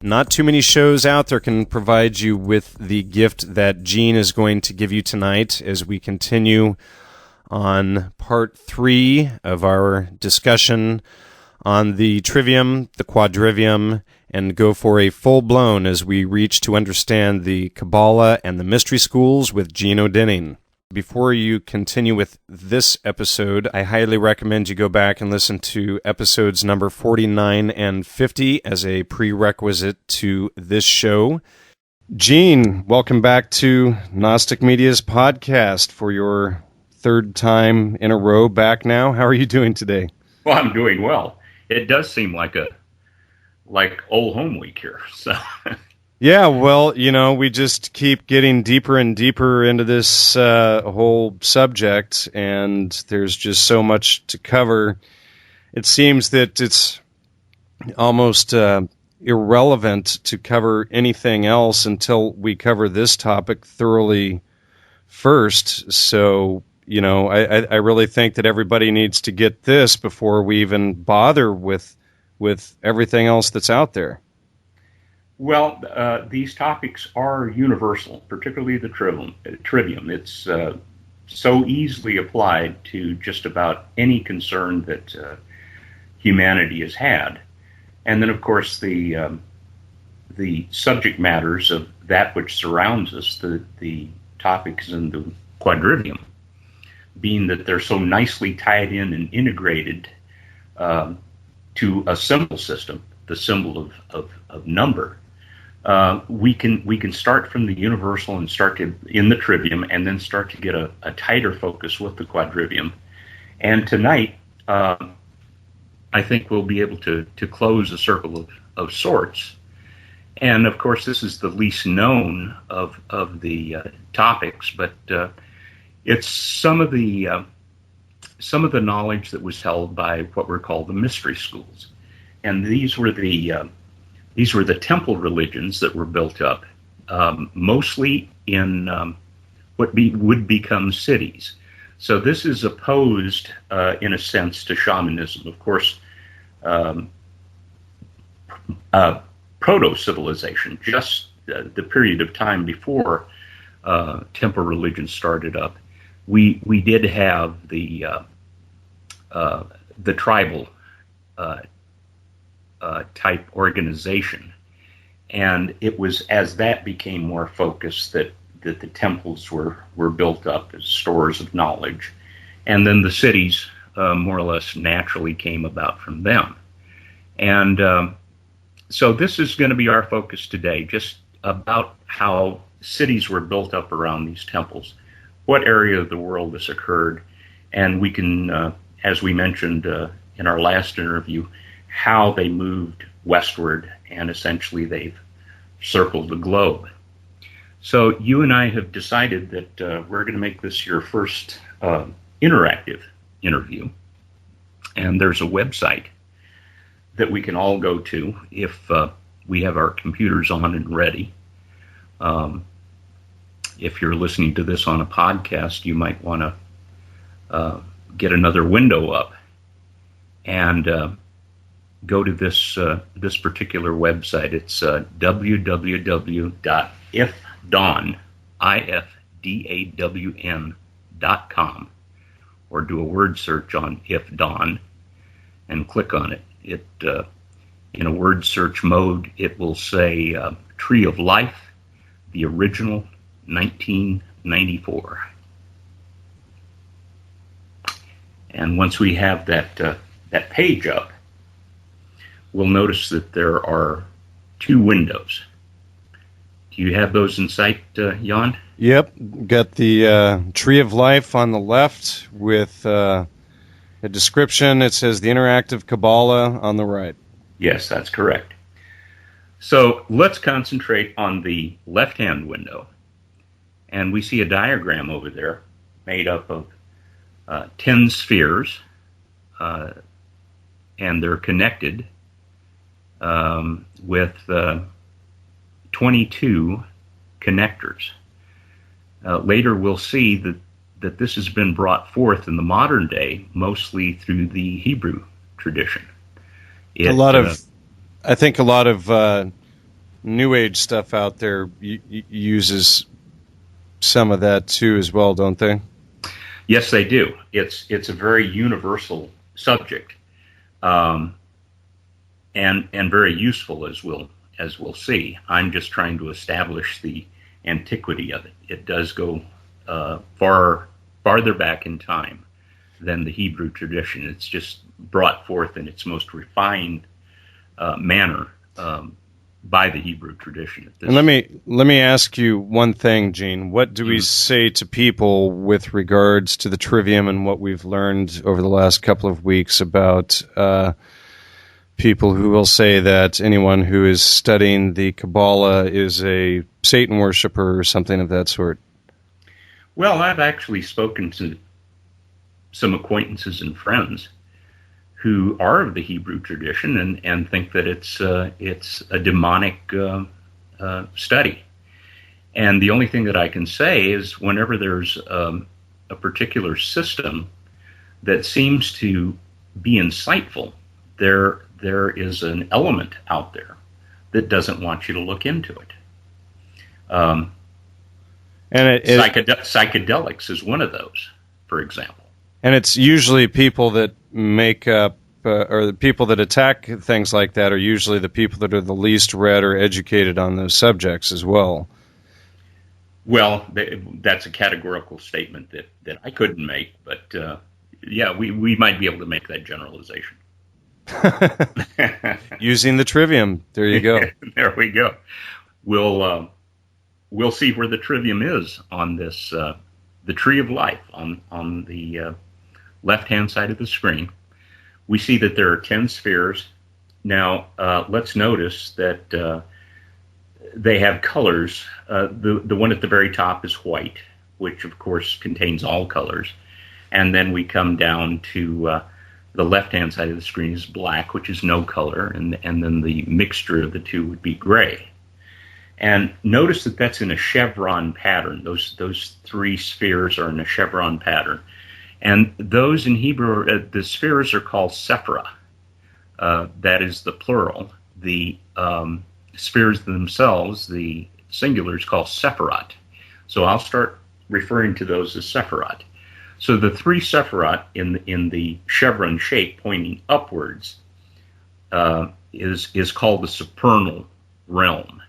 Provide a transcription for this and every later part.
Not too many shows out there can provide you with the gift that Gene is going to give you tonight as we continue on part 3 of our discussion on the Trivium, the Quadrivium, and go for a full-blown as we reach to understand the Qabalah and the mystery schools with Gene Odening. Before you continue with this episode, I highly recommend you go back and listen to episodes number 49 and 50 as a prerequisite to this show. Gene, welcome back to Gnostic Media's podcast for your third time in a row back now. How are you doing today? Well, I'm doing well. It does seem like old home week here, so... Yeah, well, we just keep getting deeper and deeper into this whole subject, and there's just so much to cover. It seems that it's almost irrelevant to cover anything else until we cover this topic thoroughly first. So, I really think that everybody needs to get this before we even bother with everything else that's out there. Well, these topics are universal, particularly the trivium. It's so easily applied to just about any concern that humanity has had. And then, of course, the subject matters of that which surrounds us, the topics in the quadrivium, being that they're so nicely tied in and integrated to a symbol system, the symbol of number. We can start from the universal and start to in the trivium, and then start to get a tighter focus with the quadrivium. And tonight, I think we'll be able to close a circle of sorts. And of course, this is the least known of the topics, but it's some of the knowledge that was held by what were called the mystery schools, and these were the temple religions that were built up, mostly in what would become cities. So this is opposed, in a sense, to shamanism. Of course, proto-civilization, just the period of time before temple religion started up, we did have the tribal type organization, and it was as that became more focused that the temples were built up as stores of knowledge, and then the cities more or less naturally came about from them. And so this is going to be our focus today, just about how cities were built up around these temples, what area of the world this occurred, and we can, as we mentioned in our last interview, how they moved westward, and essentially they've circled the globe. So you and I have decided that we're going to make this your first interactive interview, and there's a website that we can all go to if we have our computers on and ready. If you're listening to this on a podcast, you might want to get another window up and go to this particular website. It's www.ifdawn.com, or do a word search on If Dawn and click on it. It in a word search mode, it will say Tree of Life, the original 1994. And once we have that page up, we'll notice that there are 2 windows. Do you have those in sight, Jan? Yep. Got the Tree of Life on the left with a description. It says the interactive Qabalah on the right. Yes, that's correct. So let's concentrate on the left-hand window. And we see a diagram over there made up of 10 spheres, and they're connected with 22 connectors. Later we'll see that this has been brought forth in the modern day mostly through the Hebrew tradition. I think a lot of New Age stuff out there uses some of that too as well, don't they? Yes, they do. It's a very universal subject, and very useful, as we'll see. I'm just trying to establish the antiquity of it. It does go farther back in time than the Hebrew tradition. It's just brought forth in its most refined manner by the Hebrew tradition. And let me ask you one thing, Gene. What do we say to people with regards to the Trivium and what we've learned over the last couple of weeks about people who will say that anyone who is studying the Qabalah is a Satan worshiper or something of that sort? Well, I've actually spoken to some acquaintances and friends who are of the Hebrew tradition and think that it's a demonic study. And the only thing that I can say is whenever there's a particular system that seems to be insightful, there is an element out there that doesn't want you to look into it. Psychedelics is one of those, for example. And it's usually people that make up, or the people that attack things like that are usually the people that are the least read or educated on those subjects as well. Well, that's a categorical statement that I couldn't make, but yeah, we might be able to make that generalization. Using the Trivium. There you go. There we go. We'll see where the Trivium is on this, the Tree of Life on the left-hand side of the screen. We see that there are 10 spheres. Now, let's notice that they have colors. The one at the very top is white, which, of course, contains all colors. And then we come down to the left-hand side of the screen is black, which is no color. And then the mixture of the two would be gray. And notice that that's in a chevron pattern. Those three spheres are in a chevron pattern. And those in Hebrew, the spheres are called sephira. That is the plural. The spheres themselves, the singular, is called sephirot. So I'll start referring to those as sephirot. So the three sephirot in the chevron shape pointing upwards is called the supernal realm.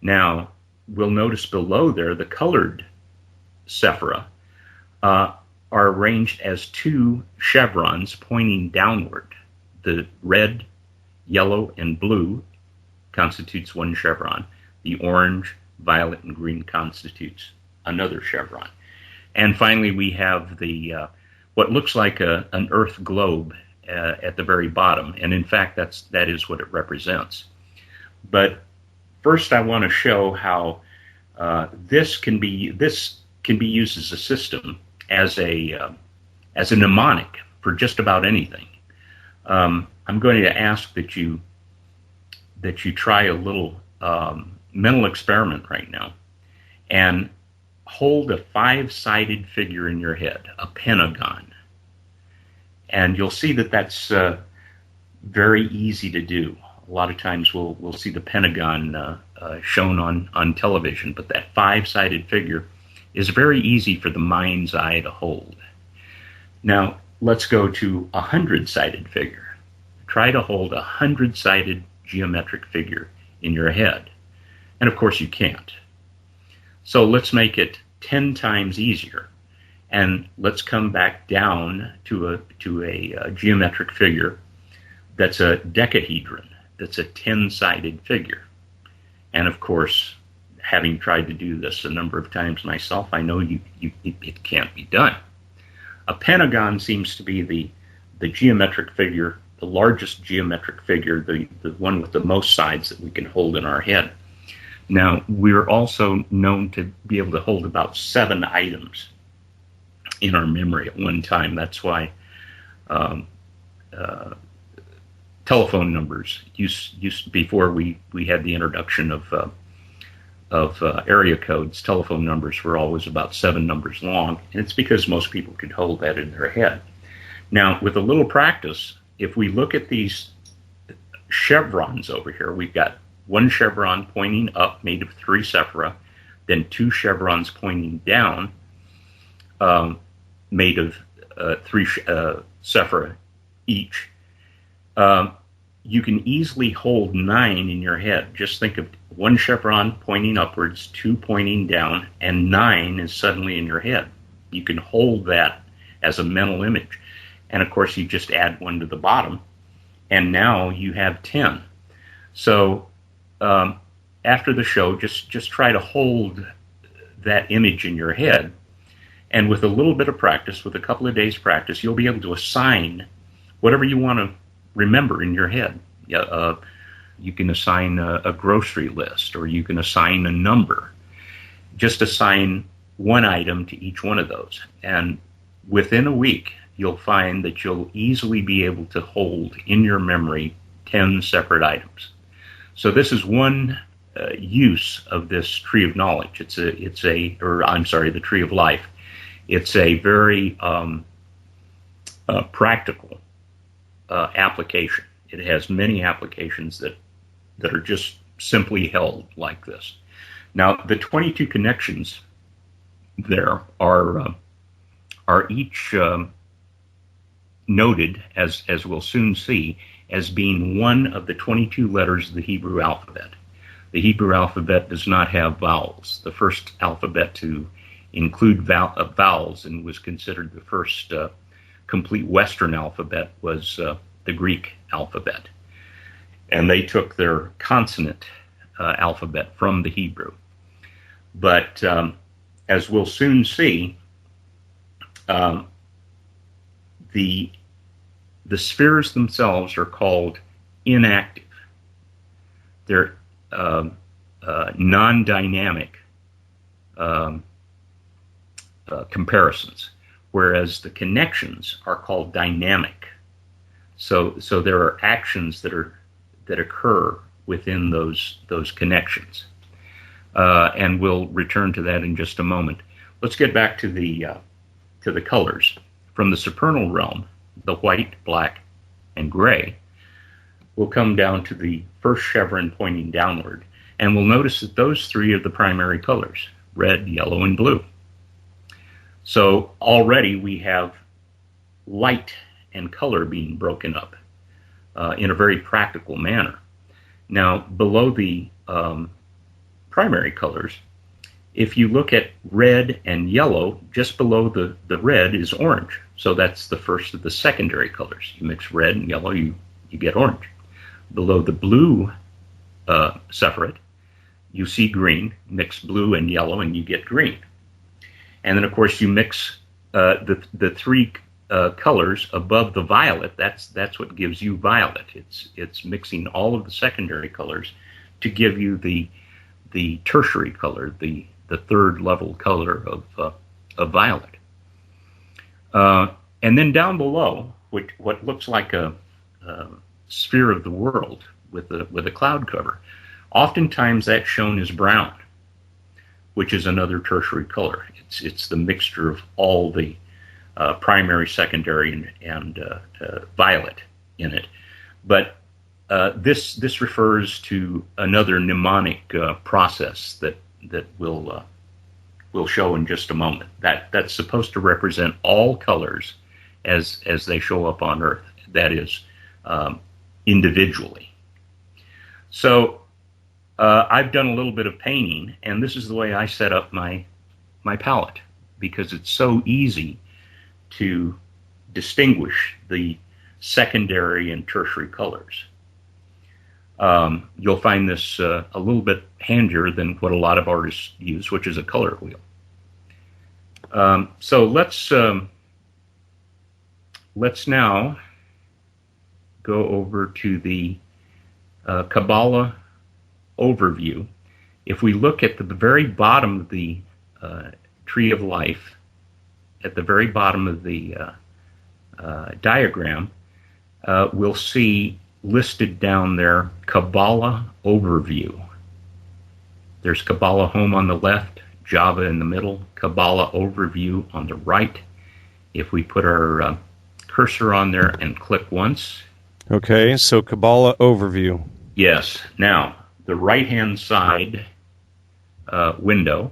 Now, we'll notice below there the colored sephira are arranged as two chevrons pointing downward. The red, yellow, and blue constitutes one chevron. The orange, violet, and green constitutes another chevron. And finally, we have the what looks like an Earth globe at the very bottom. And in fact, that is what it represents. But first, I want to show how this can be used as a system, as a mnemonic for just about anything. I'm going to ask that you try a little mental experiment right now, and hold a 5-sided figure in your head, a pentagon, and you'll see that that's very easy to do. A lot of times we'll see the pentagon shown on television, but that 5-sided figure is very easy for the mind's eye to hold. Now, let's go to a 100-sided figure. Try to hold a 100-sided geometric figure in your head. And of course you can't. So let's make it 10 times easier. And let's come back down to a geometric figure that's a decahedron. That's a 10-sided figure. And of course, having tried to do this a number of times myself, I know it can't be done. A pentagon seems to be the geometric figure, the largest geometric figure, the one with the most sides that we can hold in our head. Now, we're also known to be able to hold about 7 items in our memory at one time. That's why telephone numbers used before we had the introduction of area codes. Telephone numbers were always about 7 numbers long, and it's because most people could hold that in their head. Now, with a little practice, if we look at these chevrons over here, we've got one chevron pointing up, made of 3 sephira, then 2 chevrons pointing down, made of 3 sephira each. You can easily hold 9 in your head. Just think of 1 chevron pointing upwards, 2 pointing down, and 9 is suddenly in your head. You can hold that as a mental image. And of course, you just add 1 to the bottom, and now you have 10. So after the show, just try to hold that image in your head, and with a little bit of practice, with a couple of days' practice, you'll be able to assign whatever you want to remember in your head. You can assign a grocery list, or you can assign a number. Just assign one item to each one of those, and within a week, you'll find that you'll easily be able to hold in your memory 10 separate items. So this is one use of this tree of knowledge. The tree of life. It's a very practical application. It has many applications that are just simply held like this. Now, the 22 connections there are each noted, as we'll soon see, as being one of the 22 letters of the Hebrew alphabet. The Hebrew alphabet does not have vowels. The first alphabet to include vowels and was considered the first complete Western alphabet was the Greek alphabet. And they took their consonant alphabet from the Hebrew. But as we'll soon see, the spheres themselves are called inactive. They're non-dynamic comparisons, whereas the connections are called dynamic. So there are actions that occur within those connections, and we'll return to that in just a moment. Let's get back to the colors. From the supernal realm, the white, black, and gray, we'll come down to the first chevron pointing downward, and we'll notice that those 3 are the primary colors: red, yellow, and blue. So already we have light and color being broken up in a very practical manner. Now, below the primary colors, if you look at red and yellow, just below the red is orange. So that's the first of the secondary colors. You mix red and yellow, you get orange. Below the blue separate, you see green. Mix blue and yellow, and you get green. And then, of course, you mix the 3 colors above the violet. That's what gives you violet. It's mixing all of the secondary colors to give you the tertiary color, the 3rd level color of violet. And then down below, what looks like a sphere of the world with a cloud cover, oftentimes that's shown as brown, which is another tertiary color. It's the mixture of all the primary, secondary, and violet in it. But this refers to another mnemonic process that we'll show in just a moment. That's supposed to represent all colors as they show up on Earth. That is, individually. So I've done a little bit of painting, and this is the way I set up my palette, because it's so easy to distinguish the secondary and tertiary colors. You'll find this a little bit handier than what a lot of artists use, which is a color wheel. So let's now go over to the Qabalah overview. If we look at the very bottom of the tree of life, at the very bottom of the diagram, we'll see listed down there Qabalah overview. There's Qabalah home on the left, Java in the middle, Qabalah overview on the right. If we put our cursor on there and click once. Okay, so Qabalah overview. Yes. Now, the right-hand side window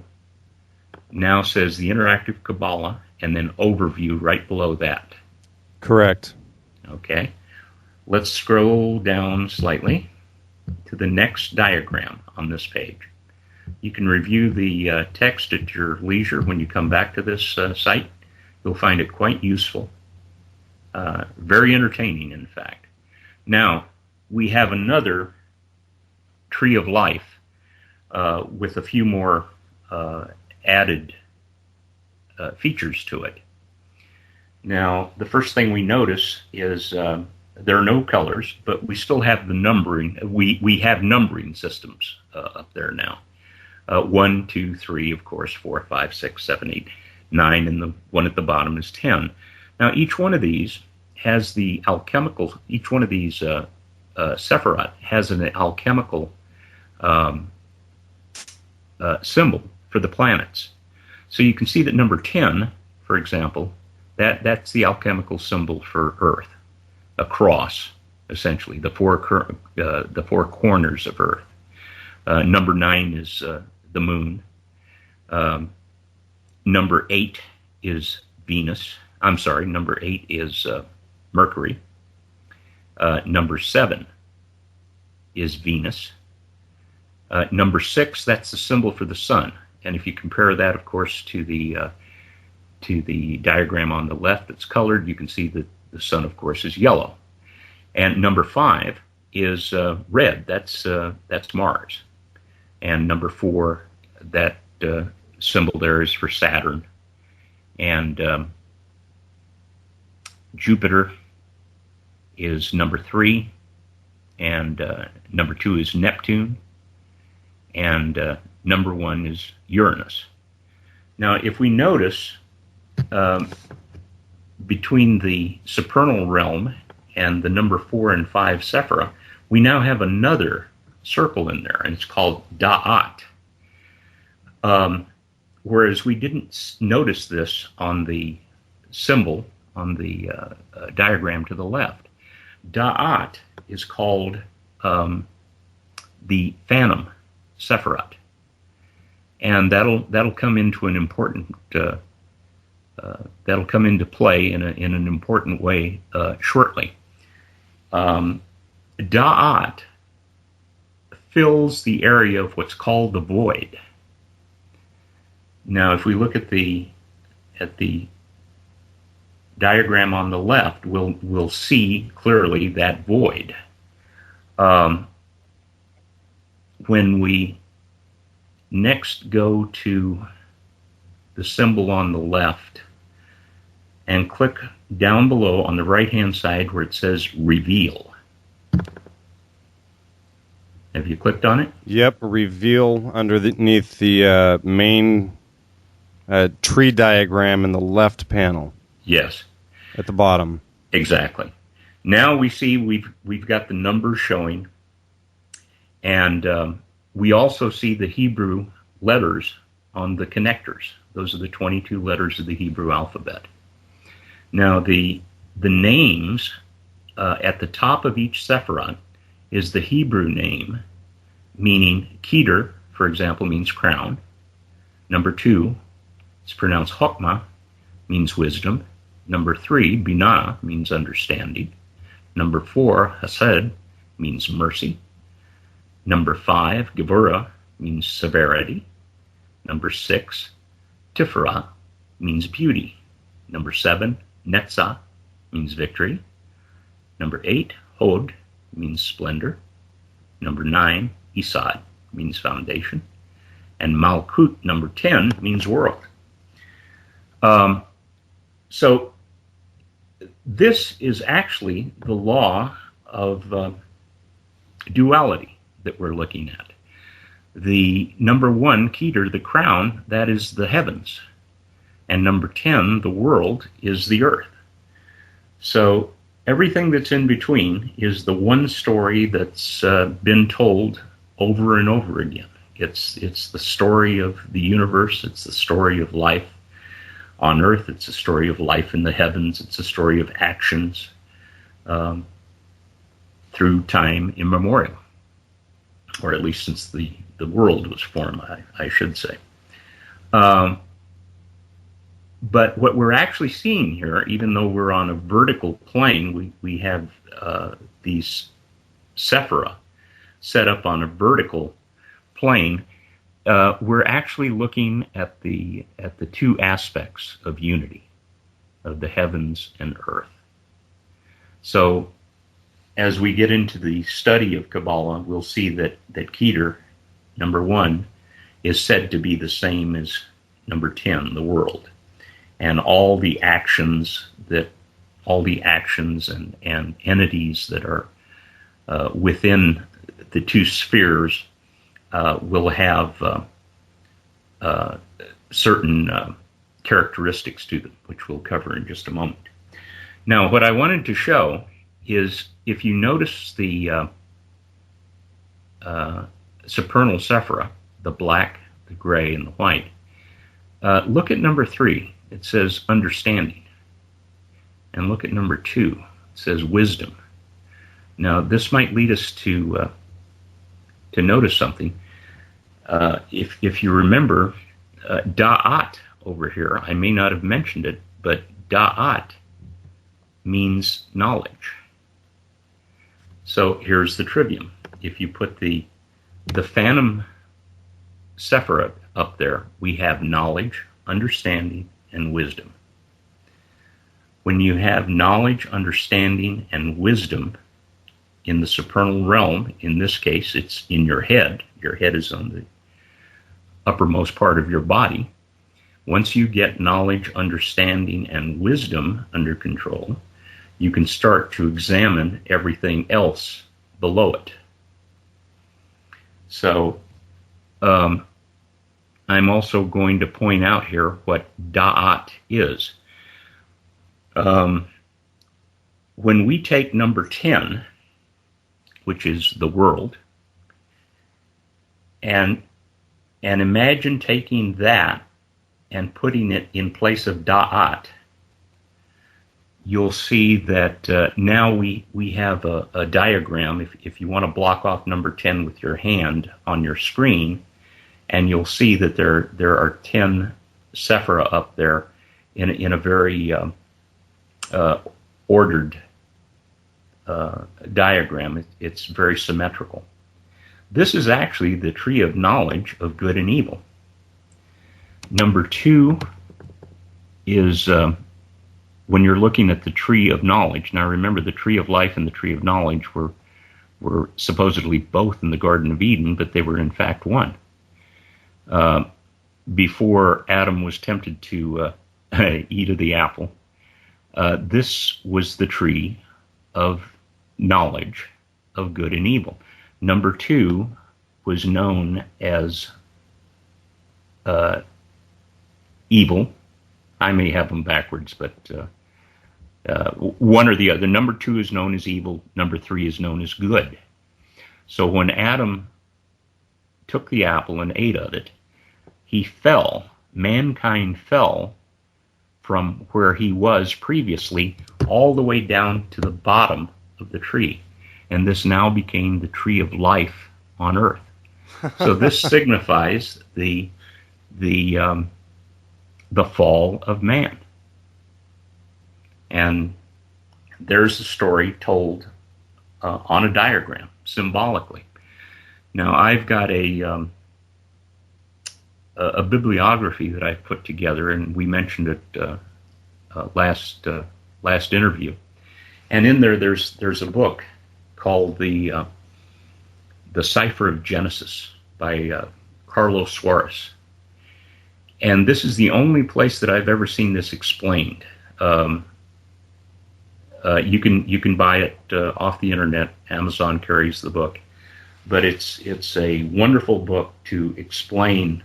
now says the interactive Qabalah, and then overview right below that. Correct. Okay. Let's scroll down slightly to the next diagram on this page. You can review the text at your leisure when you come back to this site. You'll find it quite useful. Very entertaining, in fact. Now, we have another tree of life with a few more added features to it. Now, the first thing we notice is there are no colors, but we still have the numbering. We have numbering systems up there now. 1, 2, 3, of course, 4, 5, 6, 7, 8, 9, and the one at the bottom is 10. Now, each one of these has the alchemical, each one of these sephirot has an alchemical symbol for the planets. So you can see that number 10, for example, that's the alchemical symbol for Earth, a cross, essentially, the four corners of Earth. Number 9 is the moon. Number 8 is Venus. I'm sorry, number 8 is Mercury. Number 7 is Venus. Number 6, that's the symbol for the sun. And if you compare that, of course, to the diagram on the left that's colored, you can see that the sun, of course, is yellow. And number 5 is red. That's Mars. And number 4, that symbol there is for Saturn. And Jupiter is number 3. And number 2 is Neptune. And number 1 is Uranus. Now, if we notice between the supernal realm and the number 4 and 5 Sephira, we now have another circle in there, and it's called Da'at. Whereas we didn't notice this on the symbol on the diagram to the left. Da'at is called the Phantom Sephirot, and that'll come into an important that'll come into play in an important way shortly. Da'at fills the area of what's called the void. Now, if we look at the diagram on the left, we'll see clearly that void. When we next go to the symbol on the left and click down below on the right-hand side where it says Reveal. Have you clicked on it? Yep, Reveal underneath the main tree diagram in the left panel. Yes. At the bottom. Exactly. Now we see we've got the numbers showing, and we also see the Hebrew letters on the connectors. Those are the 22 letters of the Hebrew alphabet. Now the names at the top of each sephirot is the Hebrew name, meaning Keter, for example, means crown. Number 2, it's pronounced Chokmah, means wisdom. Number 3, Binah, means understanding. Number 4, Hesed, means mercy. Number 5, Gevurah, means severity. Number 6, Tiferet, means beauty. Number 7, Netzah, means victory. Number 8, Hod, means splendor. Number 9, Isad, means foundation. And Malkut, number 10, means world. So this is actually the law of duality that we're looking at. The number 1, Keter, the crown, that is the heavens. And number 10, the world, is the earth. So everything that's in between is the one story that's been told over and over again. It's the story of the universe. It's the story of life on earth. It's a story of life in the heavens. It's a story of actions through time immemorial. or at least since the world was formed, I should say. But what we're actually seeing here, even though we're on a vertical plane, we have these sephira set up on a vertical plane. We're actually looking at the two aspects of unity, of the heavens and earth. So as we get into the study of Qabalah, we'll see that Keter, number 1, is said to be the same as number 10, the world. And all the actions and entities that are within the two spheres will have certain characteristics to them, which we'll cover in just a moment. Now, what I wanted to show is, if you notice the supernal sephira, the black, the gray, and the white, look at number 3. It says understanding. And look at number 2. It says wisdom. Now, this might lead us to notice something. If you remember, da'at over here, I may not have mentioned it, but da'at means knowledge. So here's the trivium. If you put the phantom sephira up there, we have knowledge, understanding, and wisdom. When you have knowledge, understanding, and wisdom in the supernal realm, in this case, it's in your head. Your head is on the uppermost part of your body. Once you get knowledge, understanding, and wisdom under control, you can start to examine everything else below it. So, I'm also going to point out here what da'at is. When we take number 10, which is the world, and imagine taking that and putting it in place of da'at, you'll see that now we have a diagram. If you want to block off number 10 with your hand on your screen, and you'll see that there are 10 sephira up there in a very ordered diagram. It's very symmetrical. This is actually the tree of knowledge of good and evil. Number 2 is when you're looking at the tree of knowledge. Now remember, the tree of life and the tree of knowledge were supposedly both in the Garden of Eden, but they were in fact one. Before Adam was tempted to eat of the apple, this was the tree of knowledge of good and evil. Number 2 was known as evil. I may have them backwards, but one or the other. Number 2 is known as evil. Number 3 is known as good. So when Adam took the apple and ate of it, he fell. Mankind fell from where he was previously all the way down to the bottom of the tree. And this now became the tree of life on earth. So this signifies the fall of man. And there's a story told on a diagram, symbolically. Now, I've got a bibliography that I've put together, and we mentioned it last interview. And in there's a book called the Cipher of Genesis by Carlos Suarez. And this is the only place that I've ever seen this explained. You can buy it off the internet. Amazon carries the book, but it's a wonderful book to explain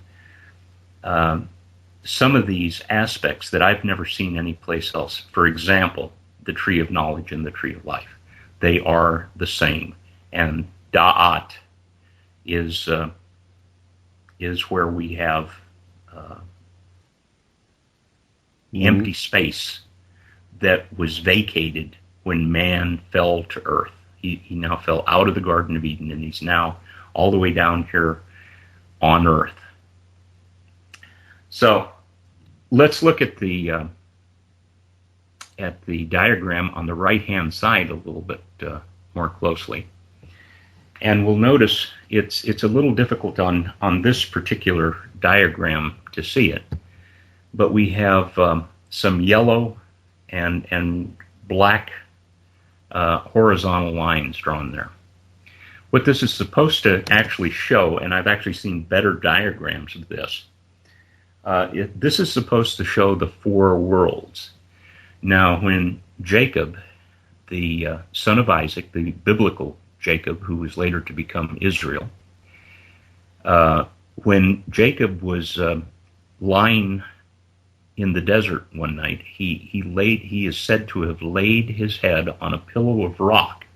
some of these aspects that I've never seen anyplace else. For example, the tree of knowledge and the tree of life. They are the same, and da'at is where we have empty space that was vacated when man fell to earth. He now fell out of the Garden of Eden, and he's now all the way down here on Earth. So let's look at the diagram on the right-hand side a little bit more closely. And we'll notice it's a little difficult on this particular diagram to see it, but we have some yellow and black horizontal lines drawn there. What this is supposed to actually show, and I've actually seen better diagrams of this, this is supposed to show the four worlds. Now, when Jacob, the son of Isaac, the biblical Jacob, who was later to become Israel, when Jacob was lying in the desert one night, he is said to have laid his head on a pillow of rock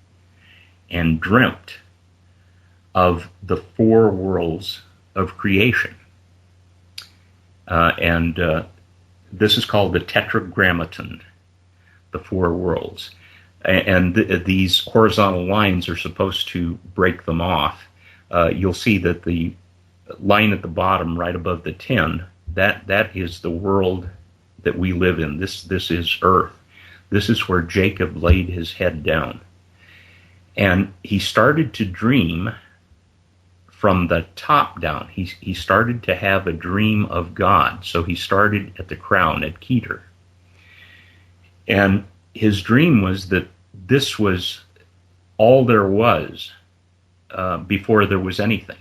and dreamt of the four worlds of creation. And this is called the Tetragrammaton, the four worlds. And these horizontal lines are supposed to break them off. You'll see that the line at the bottom, right above the 10, that is the world that we live in. This is Earth. This is where Jacob laid his head down. And he started to dream from the top down. He started to have a dream of God. So he started at the crown, at Keter. And his dream was that this was all there was before there was anything,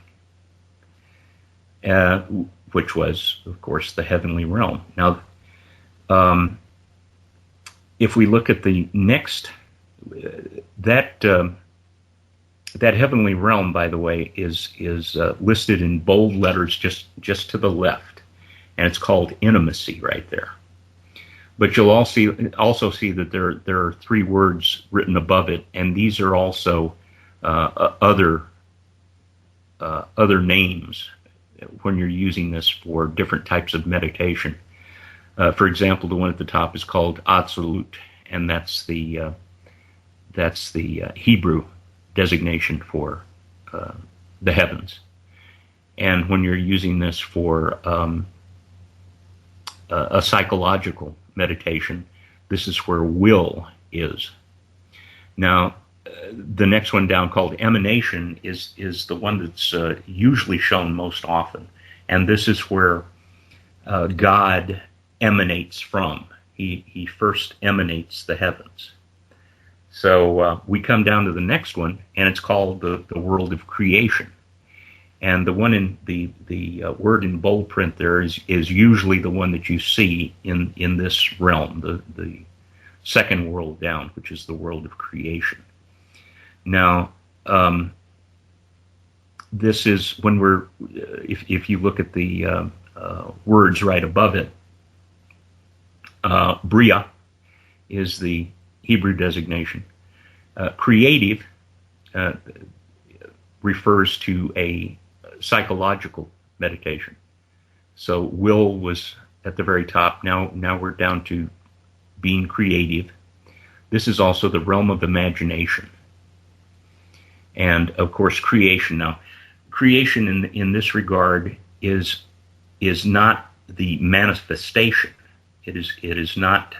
which was, of course, the heavenly realm. Now, if we look at the next, that heavenly realm, by the way, is listed in bold letters just to the left, and it's called intimacy right there. But you'll also see that there are three words written above it, and these are also other names when you're using this for different types of meditation. For example, the one at the top is called Absolute, and that's the Hebrew designation for the heavens. And when you're using this for a psychological meditation, this is where will is. Now, the next one down, called emanation, is the one that's usually shown most often, and this is where God emanates from. He first emanates the heavens. So we come down to the next one, and it's called the world of creation. And the one in the word in bold print there is usually the one that you see in this realm, the second world down, which is the world of creation. Now, this is when we're, if you look at the words right above it, Bria is the Hebrew designation. Creative refers to a psychological meditation. So will was at the very top. Now we're down to being creative. This is also the realm of imagination. And of course, creation. Now, creation in this regard is not the manifestation. It is not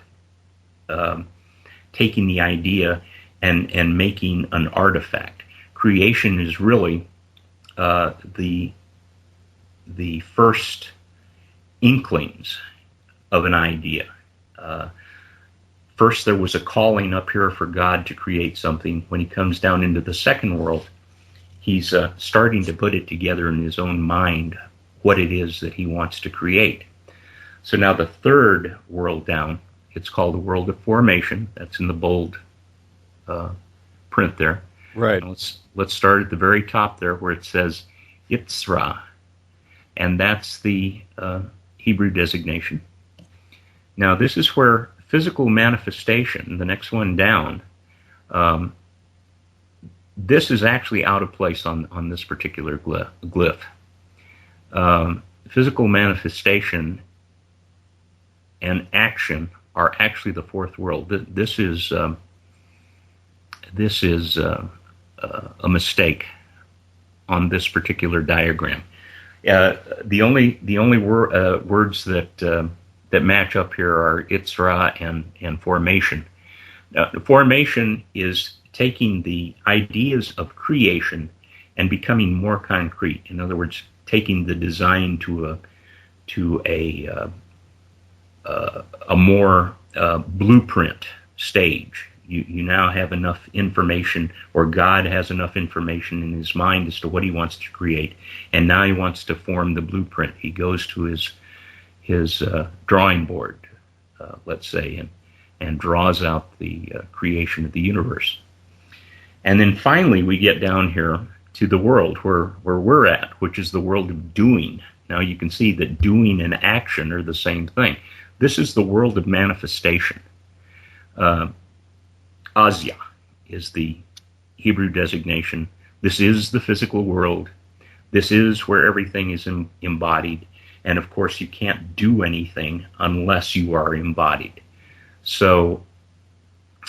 taking the idea and making an artifact. Creation is really the first inklings of an idea. First, there was a calling up here for God to create something. When he comes down into the second world, he's starting to put it together in his own mind, what it is that he wants to create. So now the third world down, it's called the world of formation. That's in the bold print there. Right. Now let's start at the very top there where it says Yitzra, and that's the Hebrew designation. Now this is where physical manifestation, the next one down, this is actually out of place on this particular glyph. Physical manifestation and action are actually the fourth world. This is a mistake on this particular diagram. The only words that match up here are itzra and formation. Formation is taking the ideas of creation and becoming more concrete. In other words, taking the design to a more blueprint stage. You now have enough information, or God has enough information in his mind as to what he wants to create, and now he wants to form the blueprint. He goes to his drawing board, let's say, and draws out the creation of the universe. And then finally we get down here to the world where we're at, which is the world of doing. Now you can see that doing and action are the same thing. This is the world of manifestation. Asya is the Hebrew designation. This is the physical world. This is where everything is embodied. And of course, you can't do anything unless you are embodied. So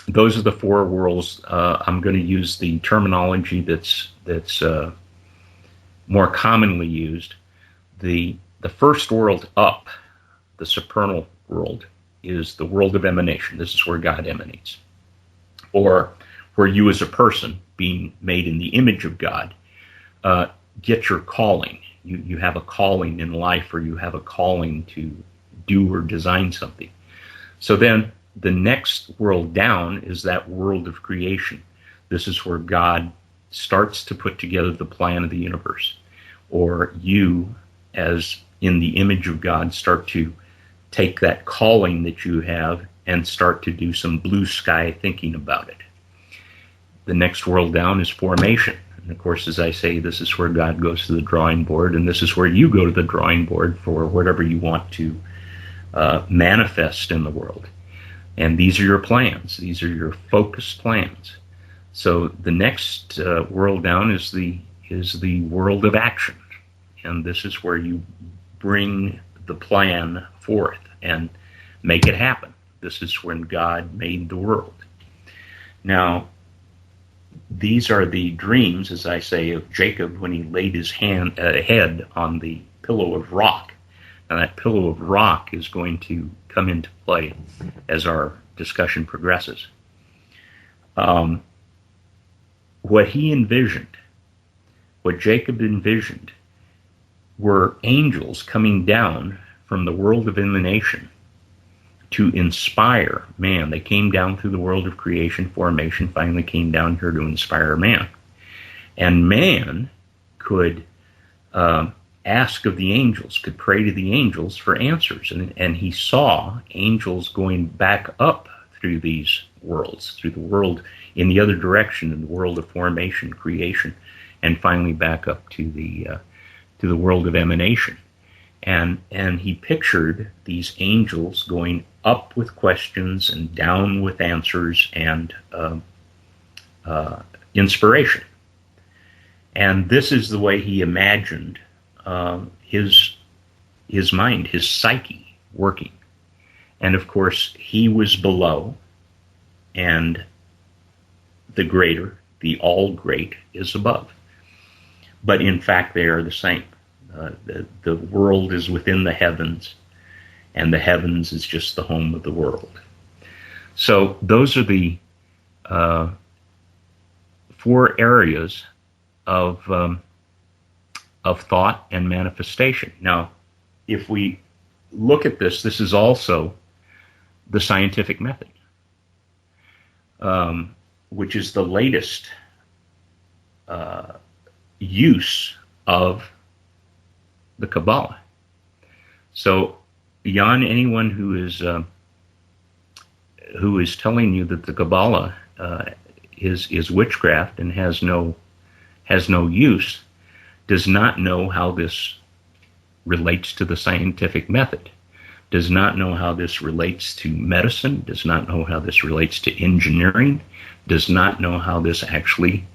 those are the four worlds. I'm going to use the terminology that's more commonly used. The first world up, the supernal world, is the world of emanation. This is where God emanates. Or where you as a person, being made in the image of God, get your calling. You have a calling in life, or you have a calling to do or design something. So then the next world down is that world of creation. This is where God starts to put together the plan of the universe. Or you, as in the image of God, start to take that calling that you have and start to do some blue sky thinking about it. The next world down is formation. And of course, as I say, this is where God goes to the drawing board, and this is where you go to the drawing board for whatever you want to manifest in the world. And these are your plans. These are your focused plans. So the next world down is the world of action. And this is where you bring the plan forth and make it happen. This is when God made the world. Now, these are the dreams, as I say, of Jacob when he laid his head on the pillow of rock. Now, that pillow of rock is going to come into play as our discussion progresses. What he envisioned, what Jacob envisioned, were angels coming down from the world of emanation to inspire man. They came down through the world of creation, formation, finally came down here to inspire man. And man could ask of the angels, could pray to the angels for answers. And he saw angels going back up through these worlds, through the world in the other direction, in the world of formation, creation, and finally back up to the world of emanation. And he pictured these angels going up with questions and down with answers and inspiration. And this is the way he imagined his mind, his psyche working. And of course, he was below, and the greater, the all great, is above. But in fact, they are the same. The world is within the heavens, and the heavens is just the home of the world. So those are the four areas of thought and manifestation. Now, if we look at this, this is also the scientific method, which is the latest use of the Qabalah. So, beyond anyone who is telling you that the Qabalah is witchcraft and has no use, does not know how this relates to the scientific method, does not know how this relates to medicine, does not know how this relates to engineering, does not know how this actually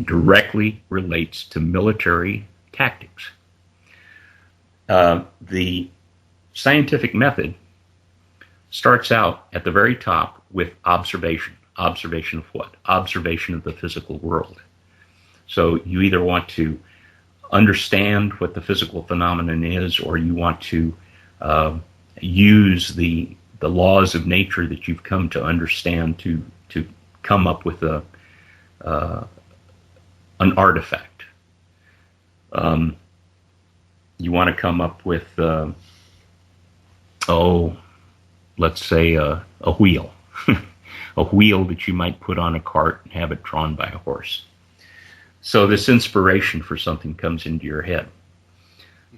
directly relates to military tactics. The scientific method starts out at the very top with observation. Observation of what? Observation of the physical world. So you either want to understand what the physical phenomenon is, or you want to use the laws of nature that you've come to understand to come up with an artifact. You want to come up with, let's say a wheel, a wheel that you might put on a cart and have it drawn by a horse. So this inspiration for something comes into your head.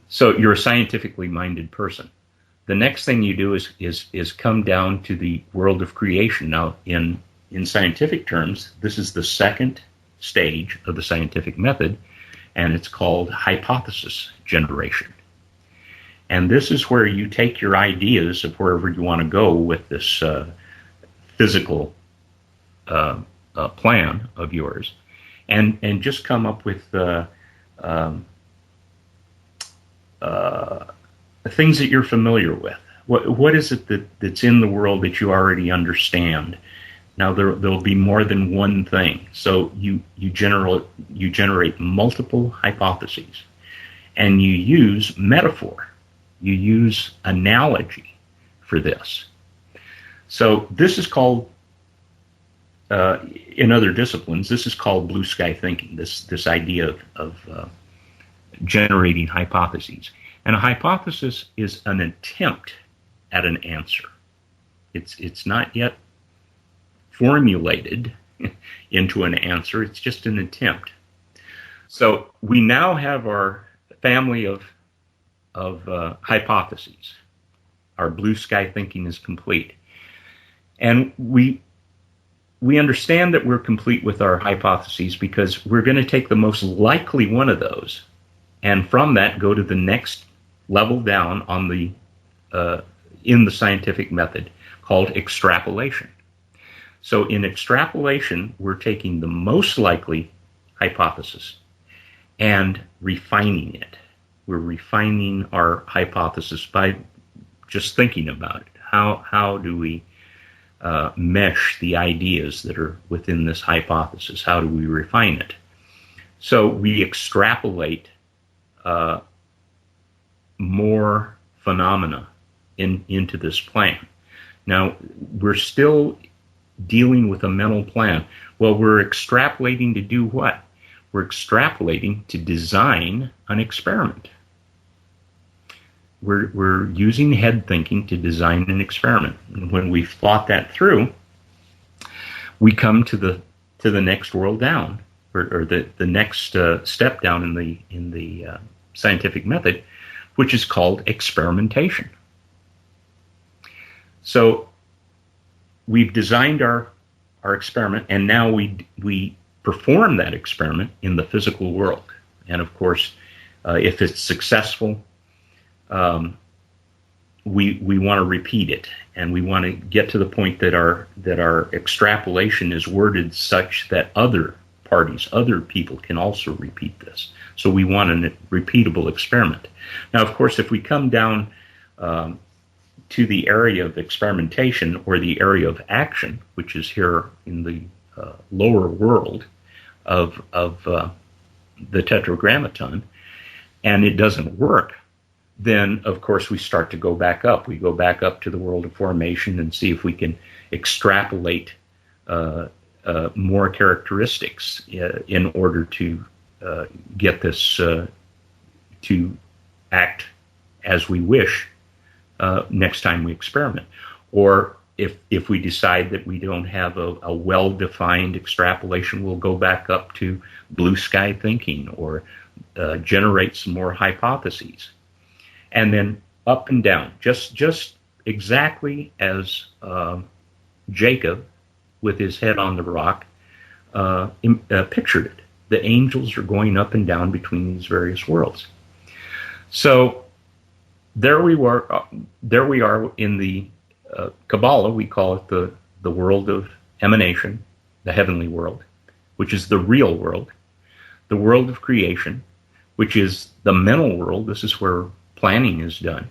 So you're a scientifically minded person. The next thing you do is come down to the world of creation. Now, in scientific terms, this is the second stage of the scientific method, and it's called hypothesis generation. And this is where you take your ideas of wherever you want to go with this physical plan of yours, and just come up with things that you're familiar with. What is it that's in the world that you already understand? Now there'll be more than one thing. So you generate multiple hypotheses, and you use metaphor. You use analogy for this. So this is called, in other disciplines, this is called blue sky thinking. This idea of generating hypotheses. And a hypothesis is an attempt at an answer. It's not yet formulated into an answer. It's just an attempt. So we now have our family of hypotheses. Our blue sky thinking is complete. And we understand that we're complete with our hypotheses because we're going to take the most likely one of those, and from that go to the next level down on the in the scientific method called extrapolation. So in extrapolation, we're taking the most likely hypothesis and refining it. We're refining our hypothesis by just thinking about it. How do we mesh the ideas that are within this hypothesis? How do we refine it? So we extrapolate more phenomena into this plan. Now, we're still dealing with a mental plan. Well, we're extrapolating to do what? We're extrapolating to design an experiment. We're using head thinking to design an experiment. And when we've thought that through, we come to the next world down, or the next step down in the scientific method, which is called experimentation. So we've designed our experiment, and now we perform that experiment in the physical world. And of course, if it's successful, we want to repeat it, and we want to get to the point that our extrapolation is worded such that other parties, other people can also repeat this. So we want a repeatable experiment. Now, of course, if we come down to the area of experimentation, or the area of action, which is here in the lower world of the tetragrammaton, and it doesn't work, then of course we start to go back up. We go back up to the world of formation and see if we can extrapolate more characteristics in order to get this to act as we wish next time we experiment. Or if we decide that we don't have a well-defined extrapolation, we'll go back up to blue sky thinking, or generate some more hypotheses. And then up and down, just exactly as Jacob, with his head on the rock, pictured it. The angels are going up and down between these various worlds. So there we are in the Qabalah. We call it the world of emanation, the heavenly world, which is the real world. The world of creation, which is the mental world. This is where planning is done.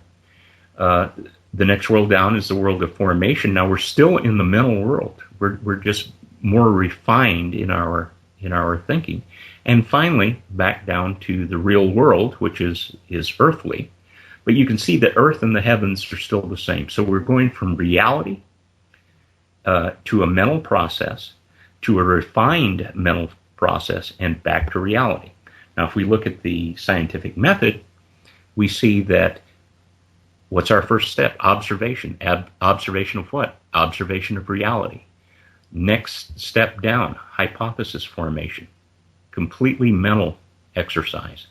The next world down is the world of formation. Now we're still in the mental world. We're just more refined in our in our thinking. And finally, back down to the real world, which is earthly. But you can see that earth and the heavens are still the same. So we're going from reality to a mental process, to a refined mental process, and back to reality. Now, if we look at the scientific method, we see that what's our first step? Observation. Observation of what? Observation of reality. Next step down, hypothesis formation. Completely mental exercise.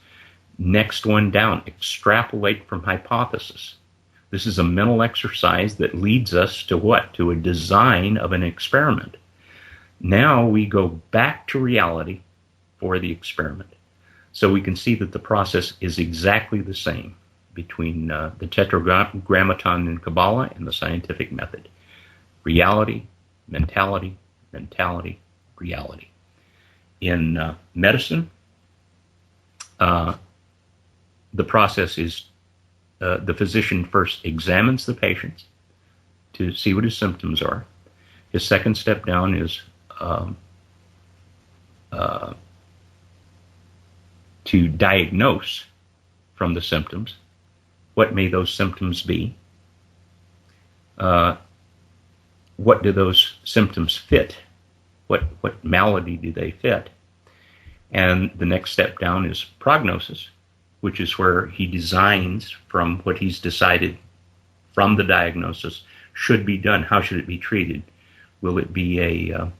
Next one down, extrapolate from hypothesis. This is a mental exercise that leads us to what? To a design of an experiment. Now we go back to reality for the experiment. So we can see that the process is exactly the same between the Tetragrammaton in Qabalah and the scientific method. Reality, mentality, mentality, reality. In medicine, the process is the physician first examines the patient to see what his symptoms are. His second step down is to diagnose from the symptoms. What may those symptoms be? What do those symptoms fit? What malady do they fit? And the next step down is prognosis, which is where he designs from what he's decided from the diagnosis should be done. How should it be treated? Will it be a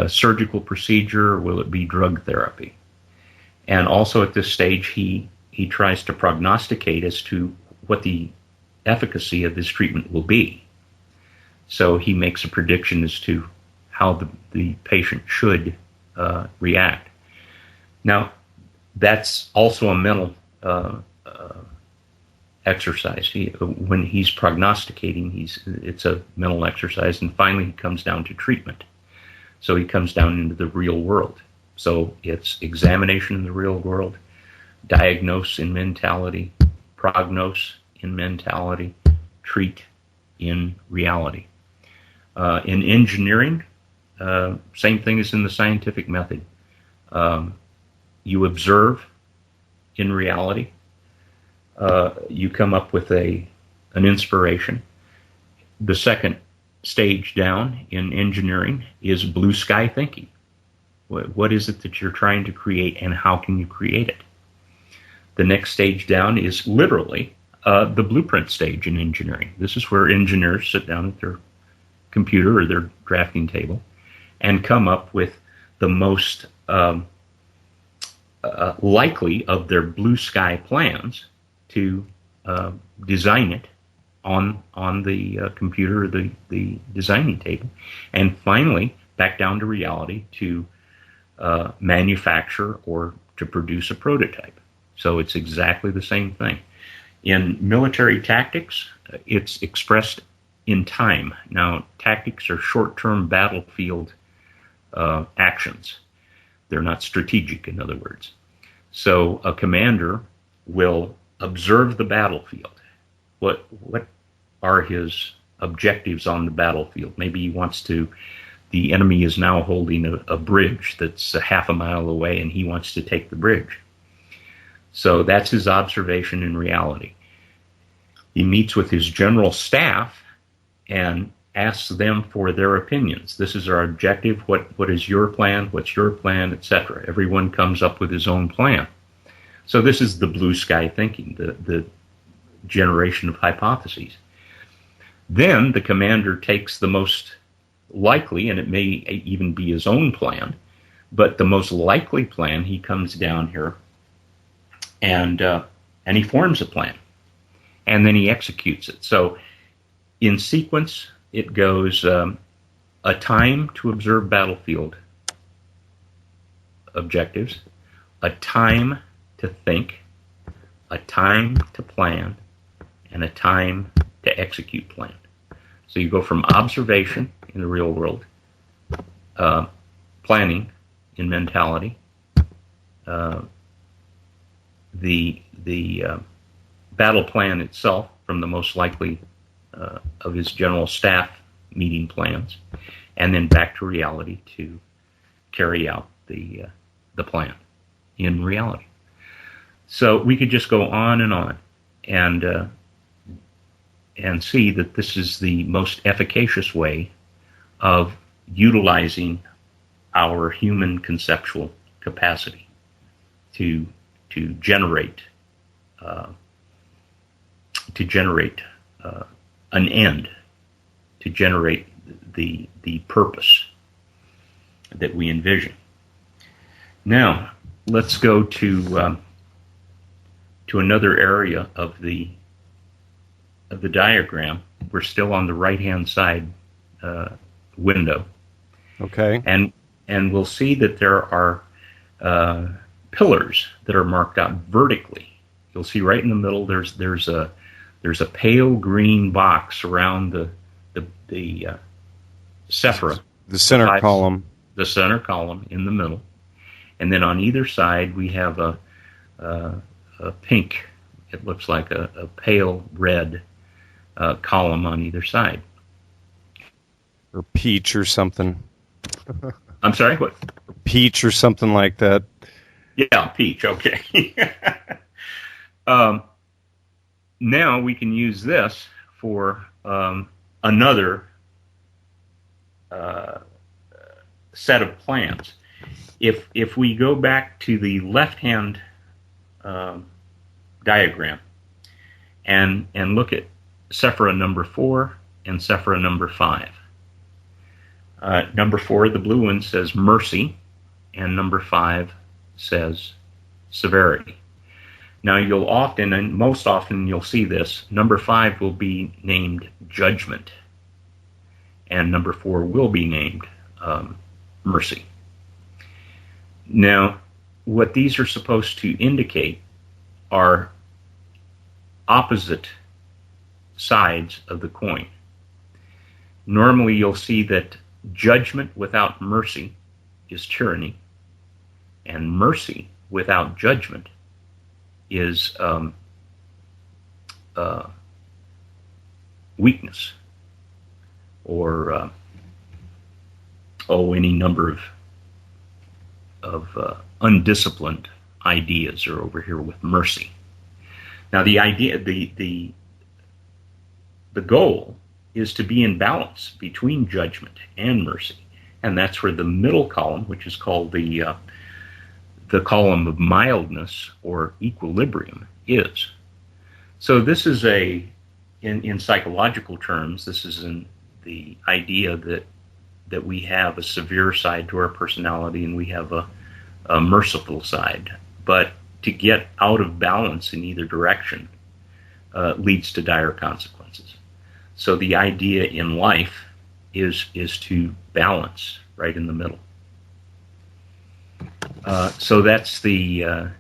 surgical procedure, or will it be drug therapy? And also at this stage, he tries to prognosticate as to what the efficacy of this treatment will be. So he makes a prediction as to how the patient should react. Now, that's also a mental exercise. When he's prognosticating, it's a mental exercise, and finally he comes down to treatment. So he comes down into the real world. So it's examination in the real world, diagnose in mentality, prognose in mentality, treat in reality. In engineering, same thing as in the scientific method. You observe in reality. You come up with an inspiration. The second stage down in engineering is blue sky thinking. What is it that you're trying to create, and how can you create it? The next stage down is literally the blueprint stage in engineering. This is where engineers sit down at their computer or their drafting table and come up with the most likely of their blue sky plans to design it on the computer or the designing table, and finally back down to reality to manufacture or to produce a prototype. So it's exactly the same thing. In military tactics, it's expressed in time. Now, tactics are short-term battlefield actions. They're not strategic, in other words. So a commander will observe the battlefield. What are his objectives on the battlefield? Maybe he wants to, the enemy is now holding a bridge that's a half a mile away, and he wants to take the bridge. So that's his observation in reality. He meets with his general staff and asks them for their opinions. This is our objective. What is your plan? What's your plan, etc. Everyone comes up with his own plan. So this is the blue sky thinking, the generation of hypotheses. Then the commander takes the most likely, and it may even be his own plan, but the most likely plan, he comes down here and he forms a plan, and then he executes it. So in sequence, it goes a time to observe battlefield objectives, a time to think, a time to plan, and a time to execute plan. So you go from observation in the real world, planning in mentality, the battle plan itself from the most likely of his general staff meeting plans, and then back to reality to carry out the plan in reality. So we could just go on and see that this is the most efficacious way of utilizing our human conceptual capacity to generate an end, to generate the purpose that we envision. Now, let's go to another area of the diagram. We're still on the right-hand side window. Okay. And we'll see that there are pillars that are marked out vertically. You'll see right in the middle there's a pale green box around the sephira. The center column. The center column in the middle. And then on either side we have a pink, it looks like a pale red column on either side. Or peach or something. I'm sorry, what? Peach or something like that. Yeah, peach, okay. Now we can use this for another set of plans. If we go back to the left-hand diagram and look at sephira number 4 and sephira number 5. Number 4, the blue one, says mercy, and number 5 says severity. Now you'll often, and most often you'll see this, number 5 will be named judgment, and number 4 will be named mercy. Now, what these are supposed to indicate are opposite sides of the coin. Normally you'll see that judgment without mercy is tyranny, and mercy without judgment is weakness, or any number of undisciplined ideas are over here with mercy. Now the idea, the goal is to be in balance between judgment and mercy, and that's where the middle column, which is called the column of mildness or equilibrium, is. So this is in psychological terms, this is the idea that we have a severe side to our personality and we have a merciful side, but to get out of balance in either direction leads to dire consequences. So the idea in life is to balance right in the middle. So that's the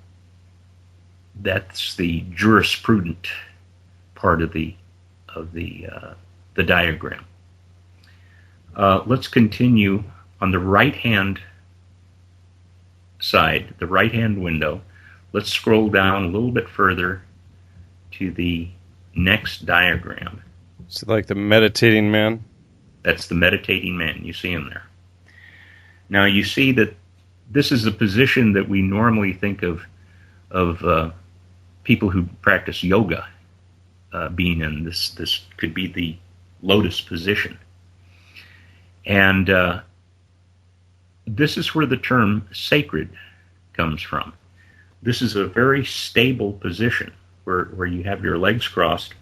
jurisprudent part of the diagram. Let's continue on the right-hand side, the right-hand window. Let's scroll down a little bit further to the next diagram. Is it like the meditating man? That's the meditating man. You see him there. Now you see that this is a position that we normally think of people who practice yoga being in. This could be the lotus position. And this is where the term sacred comes from. This is a very stable position where you have your legs crossed,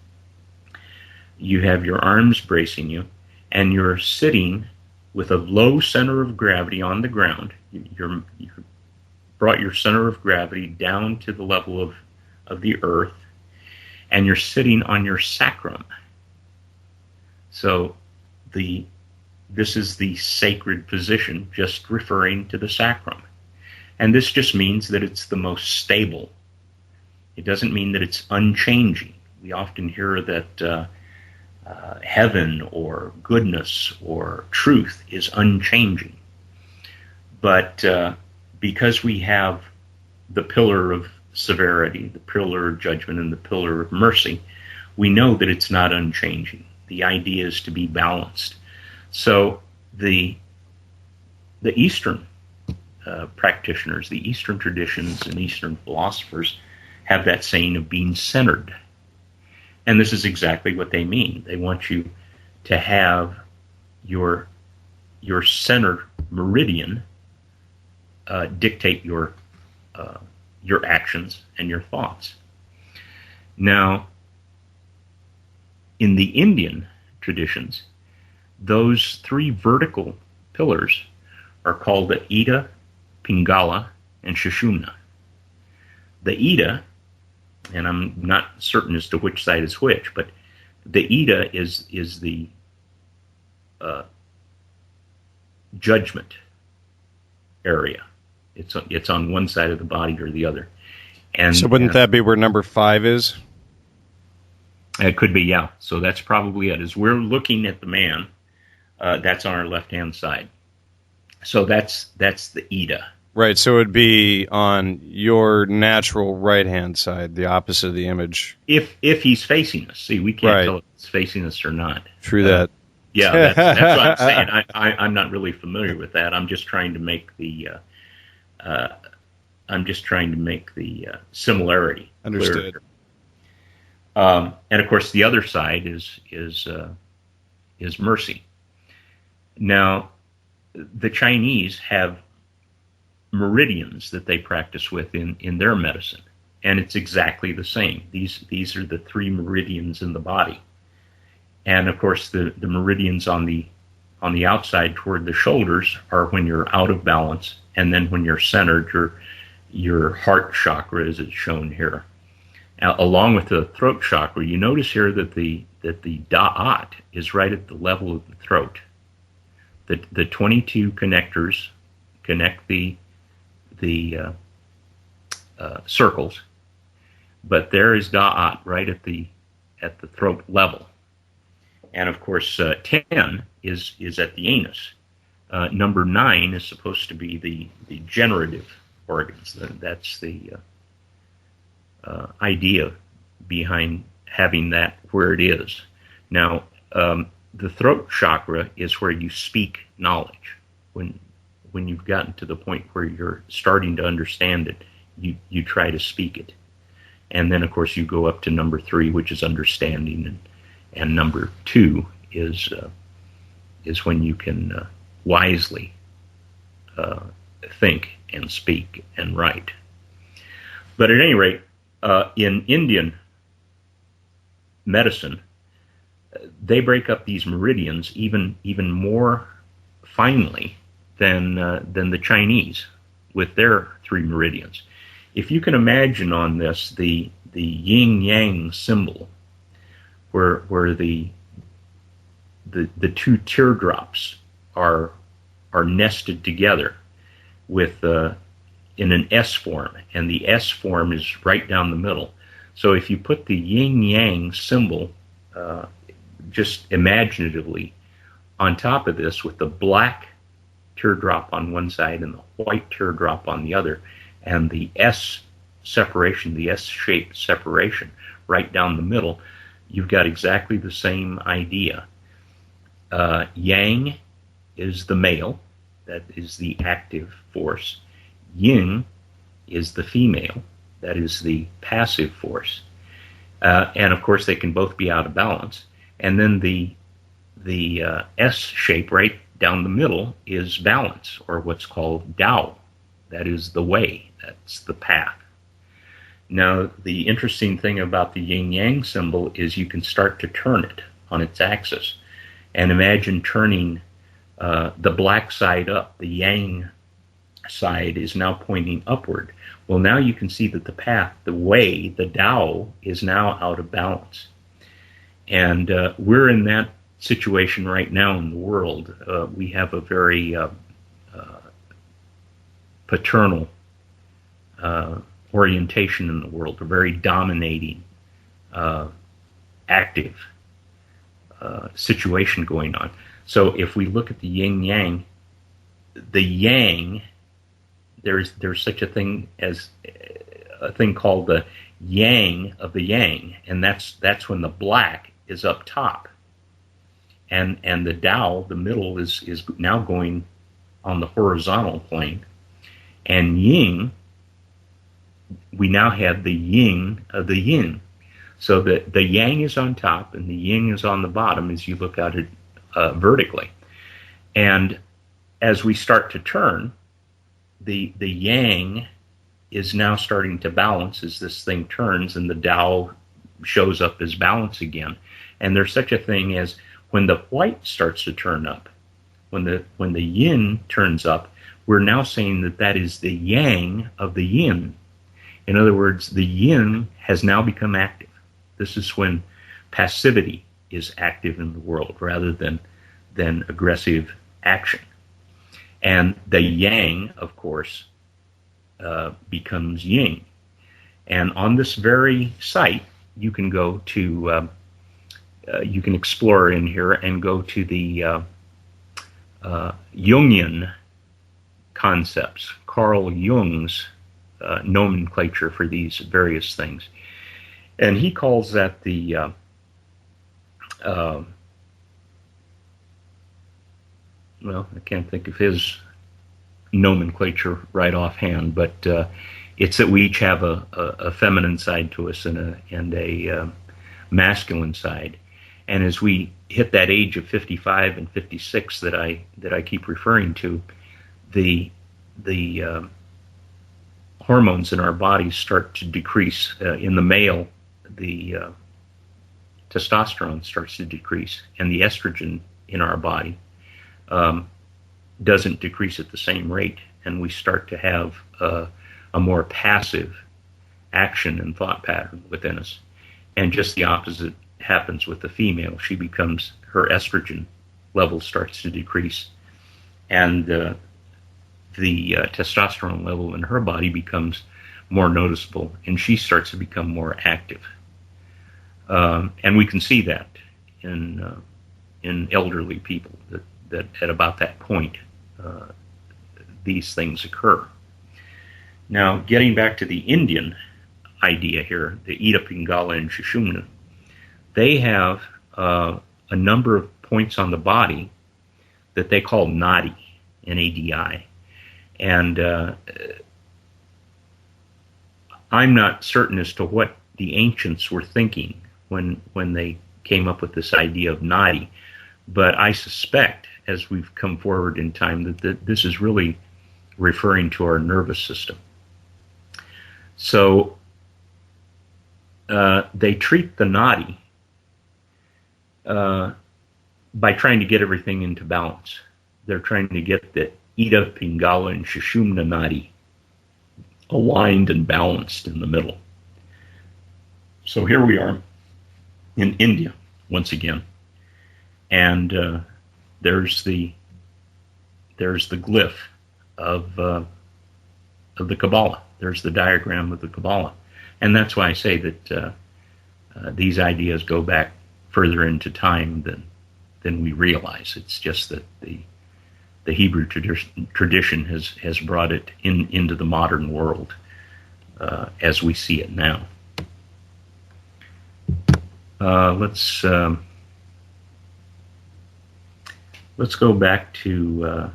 you have your arms bracing you, and you're sitting with a low center of gravity on the ground. You brought your center of gravity down to the level of the earth, and you're sitting on your sacrum. So this is the sacred position, just referring to the sacrum. And this just means that it's the most stable. It doesn't mean that it's unchanging. We often hear that heaven or goodness or truth is unchanging. But because we have the pillar of severity, the pillar of judgment, and the pillar of mercy, we know that it's not unchanging. The idea is to be balanced. So the Eastern practitioners, the Eastern traditions and Eastern philosophers, have that saying of being centered. And this is exactly what they mean. They want you to have your center meridian dictate your actions and your thoughts. Now, in the Indian traditions, those three vertical pillars are called the Ida, Pingala, and Sushumna. The Ida, and I'm not certain as to which side is which, but the Ida is the judgment area. It's on one side of the body or the other. And so wouldn't that be where number 5 is? It could be, yeah. So that's probably it. As we're looking at the man, that's on our left-hand side. So that's the Ida. Right, so it would be on your natural right-hand side, the opposite of the image. If he's facing us. See, we can't tell if he's facing us or not. True that. Yeah, that's what I'm saying. I'm not really familiar with that. I'm just trying to make the similarity. Understood. Clearer. And of course, the other side is mercy. Now, the Chinese have meridians that they practice with in their medicine, and it's exactly the same. These are the three meridians in the body, and of course the meridians on the outside toward the shoulders are when you're out of balance, and then when you're centered, your heart chakra, as it's shown here, along with the throat chakra. You notice here that the da'at is right at the level of the throat. The 22 connectors connect the circles, but there is da'at right at the throat level, and of course 10 is at the anus. Number 9 is supposed to be the generative organs. That's the idea behind having that where it is. Now, the throat chakra is where you speak knowledge. When you've gotten to the point where you're starting to understand it, you try to speak it. And then, of course, you go up to number 3, which is understanding, and number 2 is when you can wisely think and speak and write. But at any rate, in Indian medicine, they break up these meridians even more finely than the Chinese with their 3 meridians. If you can imagine on this the yin yang symbol, where the 2 teardrops are nested together with in an S form, and the S form is right down the middle. So if you put the yin yang symbol just imaginatively on top of this with the black teardrop on one side and the white teardrop on the other, and the S separation, the S-shaped separation right down the middle, you've got exactly the same idea. Yang is the male, that is the active force. Yin is the female, that is the passive force. And of course they can both be out of balance. And then the S shape right down the middle is balance, or what's called Tao. That is the way, that's the path. Now, the interesting thing about the yin-yang symbol is you can start to turn it on its axis. And imagine turning the black side up. The yang side is now pointing upward. Well, now you can see that the path, the way, the Tao, is now out of balance. And we're in that situation right now in the world. We have a very paternal orientation in the world, a very dominating, active situation going on. So if we look at the yin-yang, the yang, there's such a thing as a thing called the yang of the yang, and that's when the black is up top, and the Tao, the middle, is now going on the horizontal plane, And yin, we now have the yin of the yin. So the yang is on top and the yin is on the bottom as you look at it vertically. And as we start to turn, the yang is now starting to balance as this thing turns, and the Tao shows up as balance again. And there's such a thing as when the white starts to turn up, when the yin turns up, we're now saying that that is the yang of the yin. In other words, the yin has now become active. This is when passivity is active in the world rather than aggressive action. And the yang, of course, becomes yin. And on this very site, you can go to, you can explore in here and go to the Jungian concepts, Carl Jung's nomenclature for these various things. And he calls that the well, I can't think of his nomenclature right offhand, but it's that we each have a feminine side to us and a masculine side. And as we hit that age of 55 and 56 that I keep referring to, the hormones in our bodies start to decrease. In the male, the testosterone starts to decrease, and the estrogen in our body doesn't decrease at the same rate, and we start to have a more passive action and thought pattern within us. And just the opposite happens with the female. She becomes, her estrogen level starts to decrease, and the testosterone level in her body becomes more noticeable, and she starts to become more active. And we can see that in elderly people that at about that point these things occur. Now, getting back to the Indian idea here, the Ida, Pingala, and Sushumna, they have a number of points on the body that they call nadi, N-A-D-I. And I'm not certain as to what the ancients were thinking when they came up with this idea of nadi, but I suspect, as we've come forward in time, that this is really referring to our nervous system. So they treat the nadi by trying to get everything into balance. They're trying to get the Ida, Pingala, and Sushumna nadi aligned and balanced in the middle. So here we are in India once again, and there's the glyph of the Qabalah. There's the diagram of the Qabalah, and that's why I say that these ideas go back further into time than we realize. It's just that the Hebrew tradition has brought it into the modern world as we see it now. Let's go back to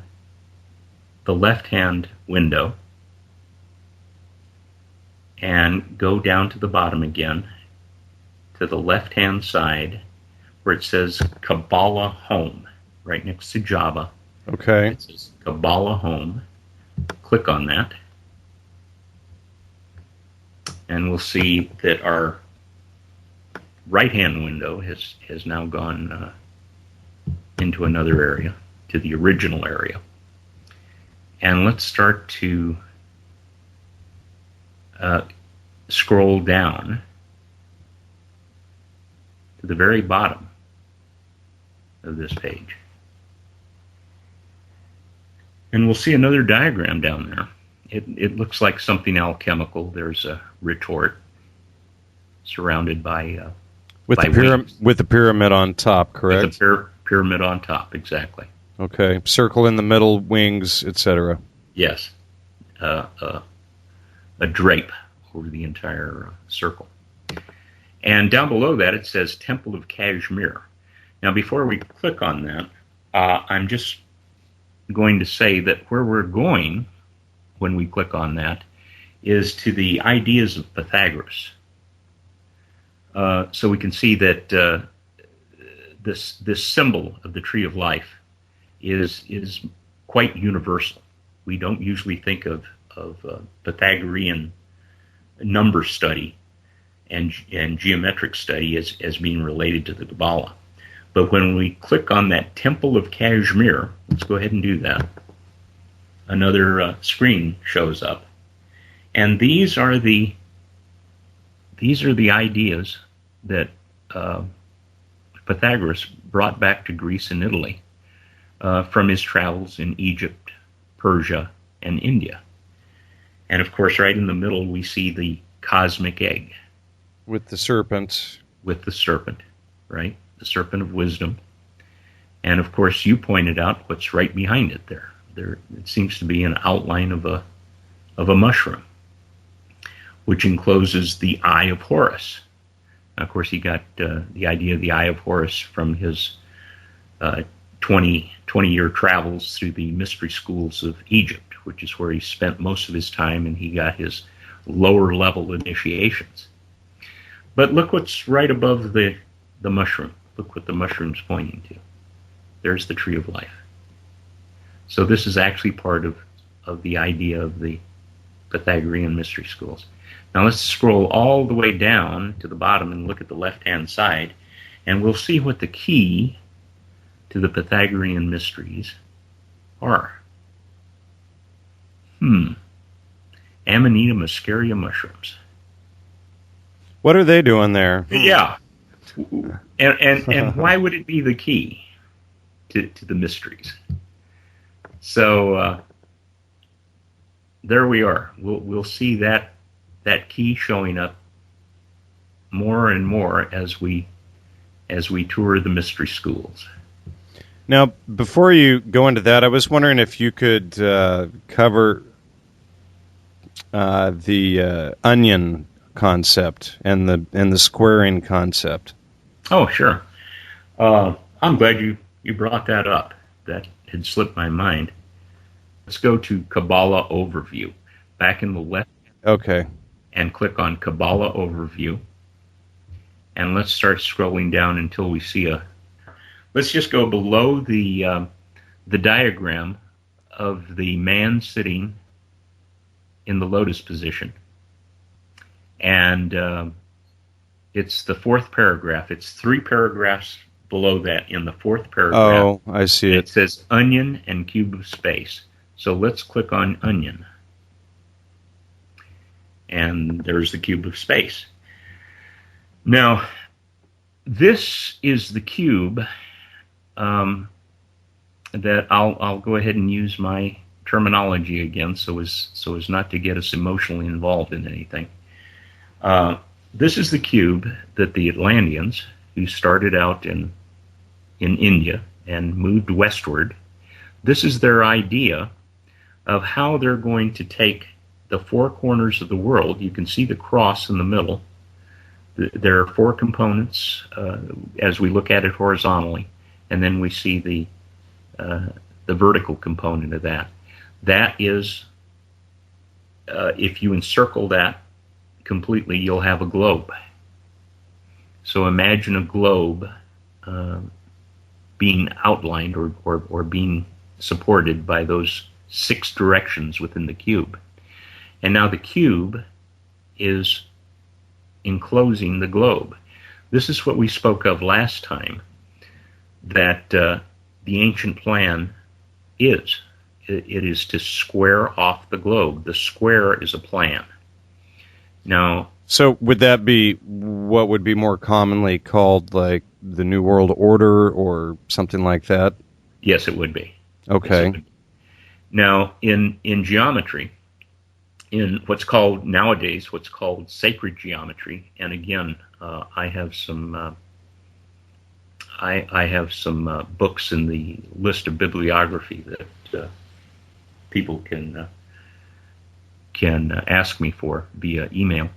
the left-hand window and go down to the bottom again to the left-hand side where it says Qabalah Home, right next to Java. Okay. It says Qabalah Home. Click on that, and we'll see that our right-hand window has now gone into another area, to the original area. And let's start to scroll down to the very bottom of this page. And we'll see another diagram down there. It looks like something alchemical. There's a retort surrounded by with the pyramid on top, correct? With the pyramid on top, exactly. Okay, circle in the middle, wings, etc. Yes, a drape over the entire circle. And down below that it says Temple of Kashmir. Now, before we click on that, I'm just going to say that where we're going when we click on that is to the ideas of Pythagoras. So we can see that this symbol of the tree of life is quite universal. We don't usually think of Pythagorean number study and geometric study as being related to the Qabalah. But when we click on that Temple of Kashmir, let's go ahead and do that. Another screen shows up, and these are the ideas that Pythagoras brought back to Greece and Italy from his travels in Egypt, Persia, and India. And of course, right in the middle, we see the cosmic egg. With the serpent. With the serpent, right? The serpent of wisdom. And of course, you pointed out what's right behind it there. It seems to be an outline of a mushroom, which encloses the Eye of Horus. Now, of course, he got the idea of the Eye of Horus from his 20-year travels through the mystery schools of Egypt, which is where he spent most of his time, and he got his lower level initiations. But look what's right above the mushroom. Look what the mushroom's pointing to. There's the tree of life. So this is actually part of the idea of the Pythagorean mystery schools. Now let's scroll all the way down to the bottom and look at the left-hand side, and we'll see what the key to the Pythagorean mysteries are. Amanita muscaria mushrooms. What are they doing there? Yeah. And why would it be the key to the mysteries? So there we are. We'll see that key showing up more and more as we tour the mystery schools. Now, before you go into that, I was wondering if you could cover the onion concept and the squaring concept. Oh, sure. I'm glad you brought that up. That had slipped my mind. Let's go to Qabalah Overview. Back in the left. Okay. And click on Qabalah Overview. And let's start scrolling down until we see let's just go below the diagram of the man sitting in the lotus position. And it's the fourth paragraph. It's 3 paragraphs below that in the fourth paragraph. Oh, I see it. It says onion and cube of space. So let's click on onion. And there's the cube of space. Now, this is the cube that I'll go ahead and use my terminology again so as not to get us emotionally involved in anything. This is the cube that the Atlanteans, who started out in India and moved westward, this is their idea of how they're going to take the 4 corners of the world. You can see the cross in the middle. There are 4 components as we look at it horizontally, and then we see the vertical component of that. That is, if you encircle that completely, you'll have a globe. So imagine a globe being outlined or being supported by those 6 directions within the cube. And now the cube is enclosing the globe. This is what we spoke of last time, that the ancient plan is. It is to square off the globe. The square is a plan. Now, so would that be what would be more commonly called like the New World Order or something like that? Yes, it would be. Okay. Yes, now, in geometry, in what's called nowadays sacred geometry, and again, I have some books in the list of bibliography that people can ask me for via email.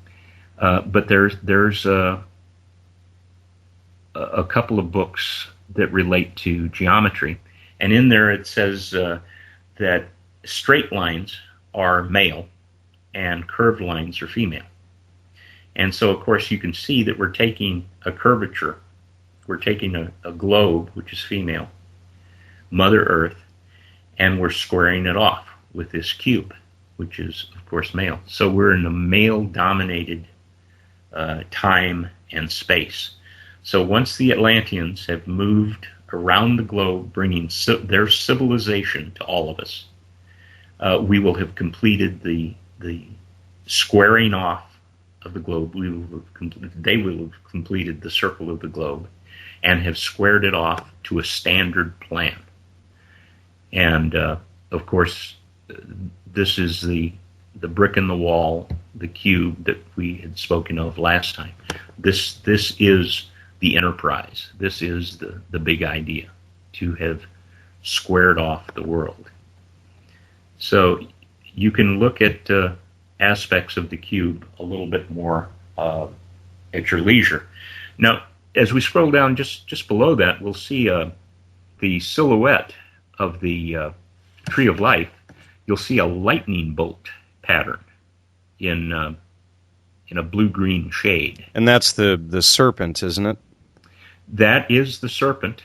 But there's a couple of books that relate to geometry, and in there it says that straight lines are male and curved lines are female. And so, of course, you can see that we're taking a curvature. We're taking a globe, which is female, Mother Earth, and we're squaring it off with this cube, which is, of course, male. So we're in a male-dominated time and space. So once the Atlanteans have moved around the globe, bringing their civilization to all of us, we will have completed the squaring off of the globe. They will have completed the circle of the globe and have squared it off to a standard plan. And, of course, this is the brick in the wall, the cube that we had spoken of last time. This is the enterprise. This is the big idea, to have squared off the world. So you can look at aspects of the cube a little bit more at your leisure. Now, as we scroll down just below that, we'll see the silhouette of the Tree of Life. You'll see a lightning bolt pattern in a blue-green shade. And that's the serpent, isn't it? That is the serpent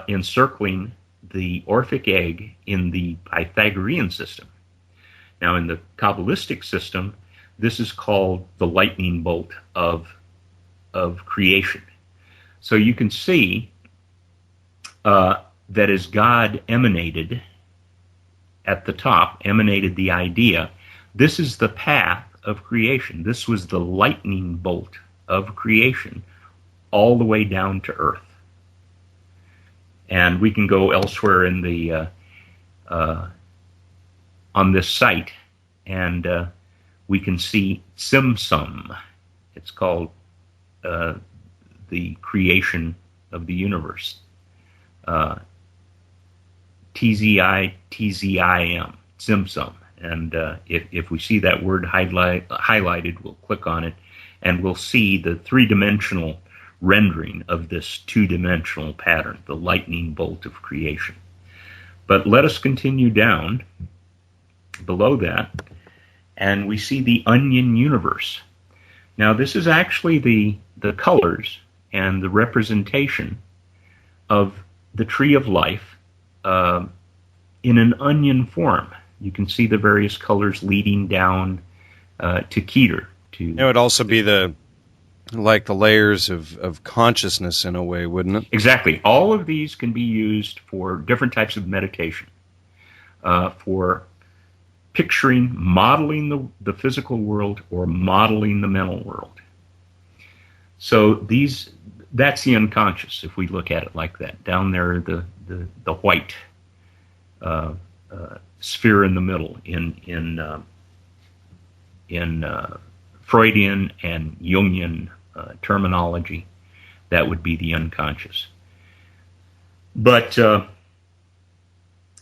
encircling the Orphic egg in the Pythagorean system. Now, in the Kabbalistic system, this is called the lightning bolt of creation. So you can see that as God emanated at the top, emanated the idea, this is the path of creation. This was the lightning bolt of creation all the way down to earth. And we can go elsewhere in the on this site, and we can see Tzimtzum. It's called the creation of the universe. TZI, TZIM, Tzimtzum. And if we see that word highlighted, we'll click on it, and we'll see the three-dimensional rendering of this two-dimensional pattern, the lightning bolt of creation. But let us continue down below that, and we see the onion universe. Now, this is actually the colors and the representation of the Tree of Life in an onion form. You can see the various colors leading down to Keter. It would also be the layers of consciousness in a way, wouldn't it? Exactly. All of these can be used for different types of meditation, for picturing, modeling the physical world or modeling the mental world. So that's the unconscious, if we look at it like that. Down there, the white sphere in the middle in Freudian and Jungian terminology, that would be the unconscious. But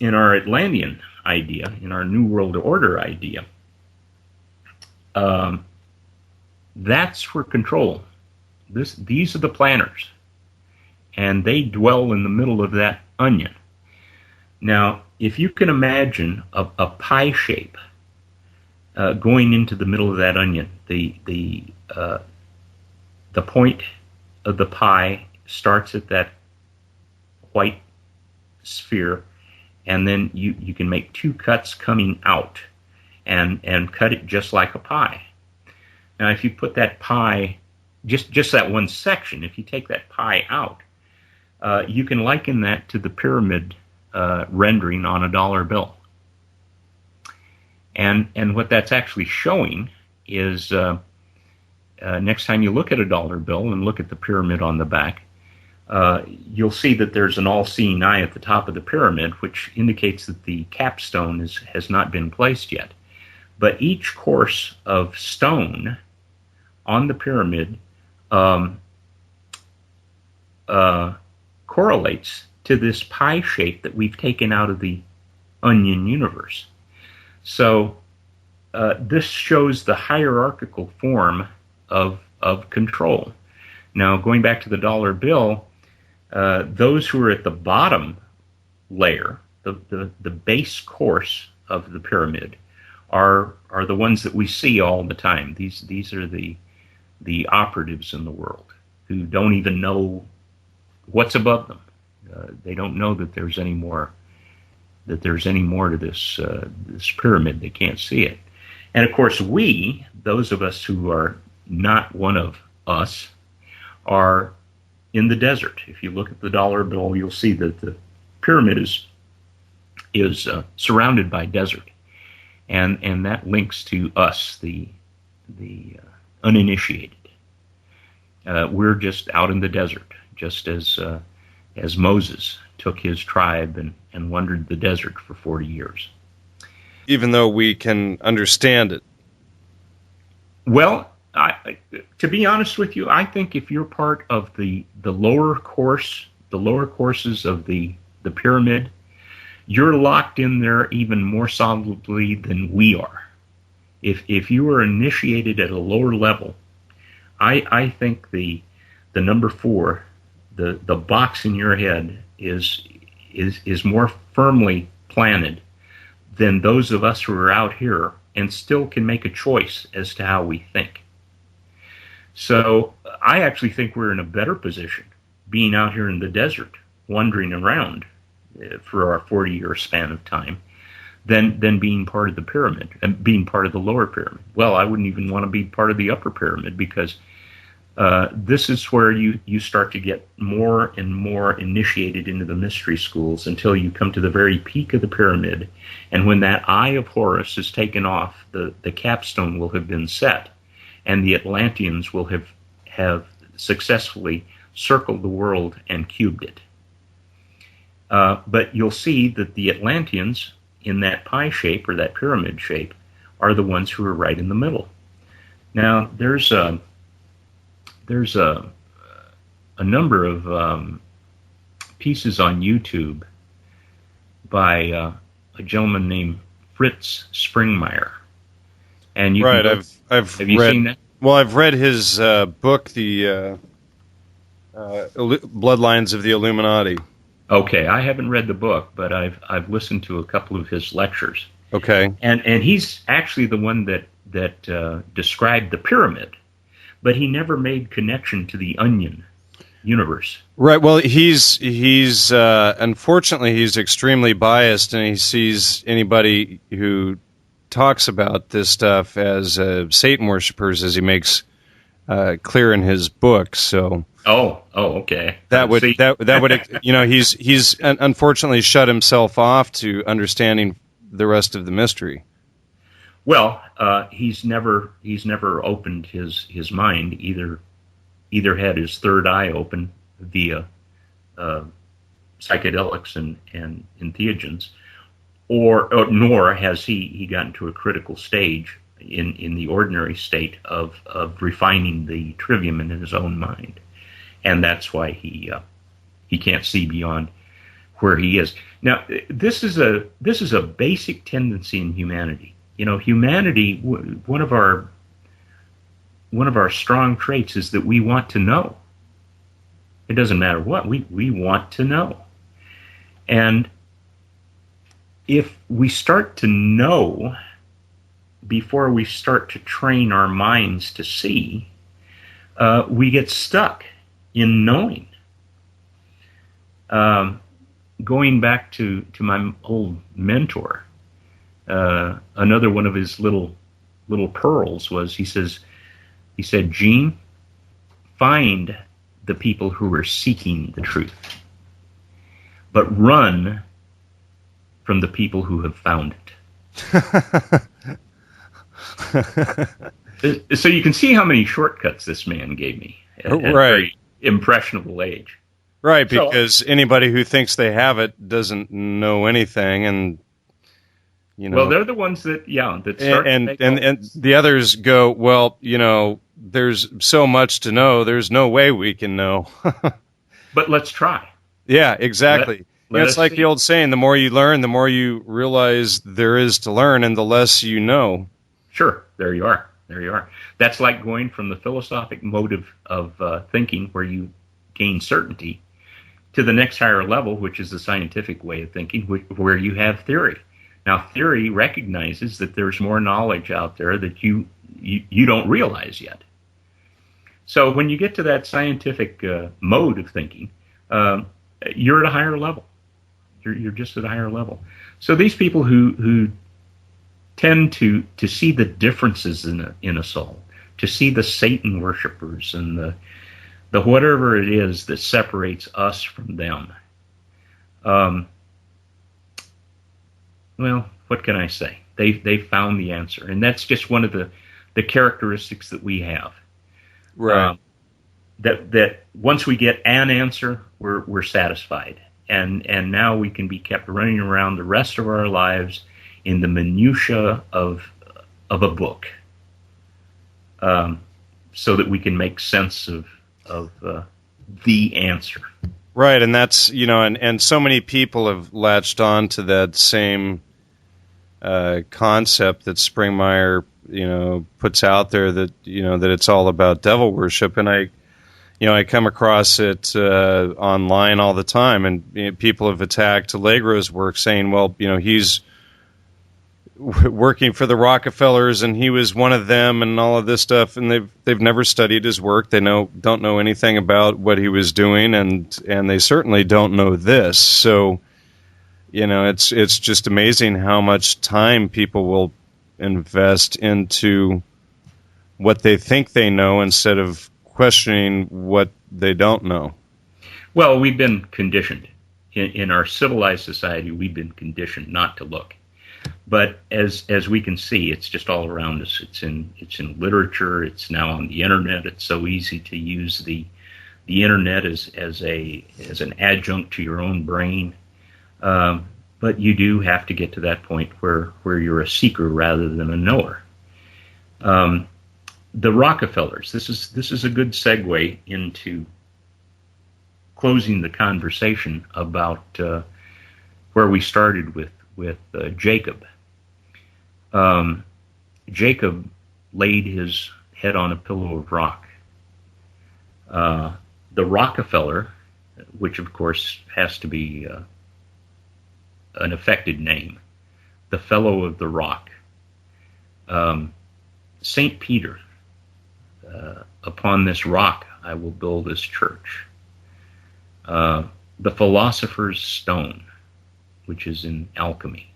in our Atlantean idea, in our New World Order idea, that's for control. These are the planners, and they dwell in the middle of that onion. Now, if you can imagine a pie shape going into the middle of that onion, the point of the pie starts at that white sphere, and then you can make two cuts coming out and cut it just like a pie. Now, if you put that pie, just that one section, if you take that pie out, you can liken that to the pyramid rendering on a dollar bill. And what that's actually showing is, next time you look at a dollar bill and look at the pyramid on the back, you'll see that there's an all-seeing eye at the top of the pyramid, which indicates that the capstone has not been placed yet. But each course of stone on the pyramid correlates to this pie shape that we've taken out of the onion universe. So this shows the hierarchical form of control. Now, going back to the dollar bill, those who are at the bottom layer, the base course of the pyramid, are the ones that we see all the time. These are the operatives in the world who don't even know what's above them. They don't know that there's any more to this pyramid. They can't see it. And of course, we, those of us who are not one of us, are in the desert. If you look at the dollar bill, you'll see that the pyramid is surrounded by desert, and that links to us, the uninitiated. We're just out in the desert, just as Moses took his tribe and wandered the desert for 40 years. Even though we can understand it. Well, to be honest with you, I think if you're part of the lower courses of the pyramid, you're locked in there even more solidly than we are. If you are initiated at a lower level, I think the number 4, the box in your head is more firmly planted than those of us who are out here and still can make a choice as to how we think. So I actually think we're in a better position being out here in the desert, wandering around for our 40-year span of time, than being part of the pyramid and being part of the lower pyramid. Well, I wouldn't even want to be part of the upper pyramid, because this is where you start to get more and more initiated into the mystery schools until you come to the very peak of the pyramid. And when that eye of Horus is taken off, the capstone will have been set, and the Atlanteans will have successfully circled the world and cubed it. But you'll see that the Atlanteans, in that pie shape or that pyramid shape, are the ones who are right in the middle. Now, there's a number of pieces on YouTube by a gentleman named Fritz Springmeier, and you right. Have you seen that? Well, I've read his book, the Bloodlines of the Illuminati. Okay, I haven't read the book, but I've listened to a couple of his lectures. Okay, and he's actually the one that described the pyramid, but he never made connection to the onion universe. Right. Well, he's unfortunately he's extremely biased, and he sees anybody who talks about this stuff as Satan worshippers, as he makes clear in his book. So. Oh, okay. That would he's unfortunately shut himself off to understanding the rest of the mystery. Well, he's never opened his mind, either had his third eye open via psychedelics and entheogens, or nor has he gotten to a critical stage in the ordinary state of refining the trivium in his own mind, and that's why he can't see beyond where he is. Now, this is a basic tendency in humanity. You know, humanity, one of our strong traits is that we want to know. It doesn't matter what, we want to know. And if we start to know before we start to train our minds to see, we get stuck in knowing. Going back to my old mentor, another one of his little pearls was, he said, Gene, find the people who are seeking the truth, but run from the people who have found it. So you can see how many shortcuts this man gave me at a very impressionable age. Right, because anybody who thinks they have it doesn't know anything, and you know. Well, they're the ones that start and the others go, well, you know, there's so much to know. There's no way we can know. But let's try. Yeah, exactly. It's like the old saying: the more you learn, the more you realize there is to learn, and the less you know. Sure, there you are. That's like going from the philosophic mode of thinking, where you gain certainty, to the next higher level, which is the scientific way of thinking, where you have theory. Now, theory recognizes that there's more knowledge out there that you don't realize yet. So when you get to that scientific mode of thinking, you're at a higher level. You're just at a higher level. So these people who tend to see the differences in a soul, to see the Satan worshipers and the whatever it is that separates us from them. Well, what can I say? They found the answer, and that's just one of the characteristics that we have. Right. That once we get an answer, we're satisfied, and now we can be kept running around the rest of our lives in the minutia of a book, so that we can make sense of the answer. Right, and that's, and so many people have latched on to that same concept that Springmeier, puts out there, that, that it's all about devil worship. And I come across it online all the time, and people have attacked Allegro's work, saying, well, he's working for the Rockefellers, and he was one of them, and all of this stuff, and they've never studied his work. They don't know anything about what he was doing, and they certainly don't know this. So, it's just amazing how much time people will invest into what they think they know instead of questioning what they don't know. Well, we've been conditioned in our civilized society. We've been conditioned not to look. But as we can see, it's just all around us. It's in literature. It's now on the internet. It's so easy to use the internet as an adjunct to your own brain. But you do have to get to that point where you're a seeker rather than a knower. The Rockefellers. This is a good segue into closing the conversation about where we started with Jacob. Jacob laid his head on a pillow of rock. The Rockefeller, which of course has to be an affected name, the Fellow of the Rock, St. Peter, upon this rock I will build this church. The Philosopher's Stone, which is in alchemy.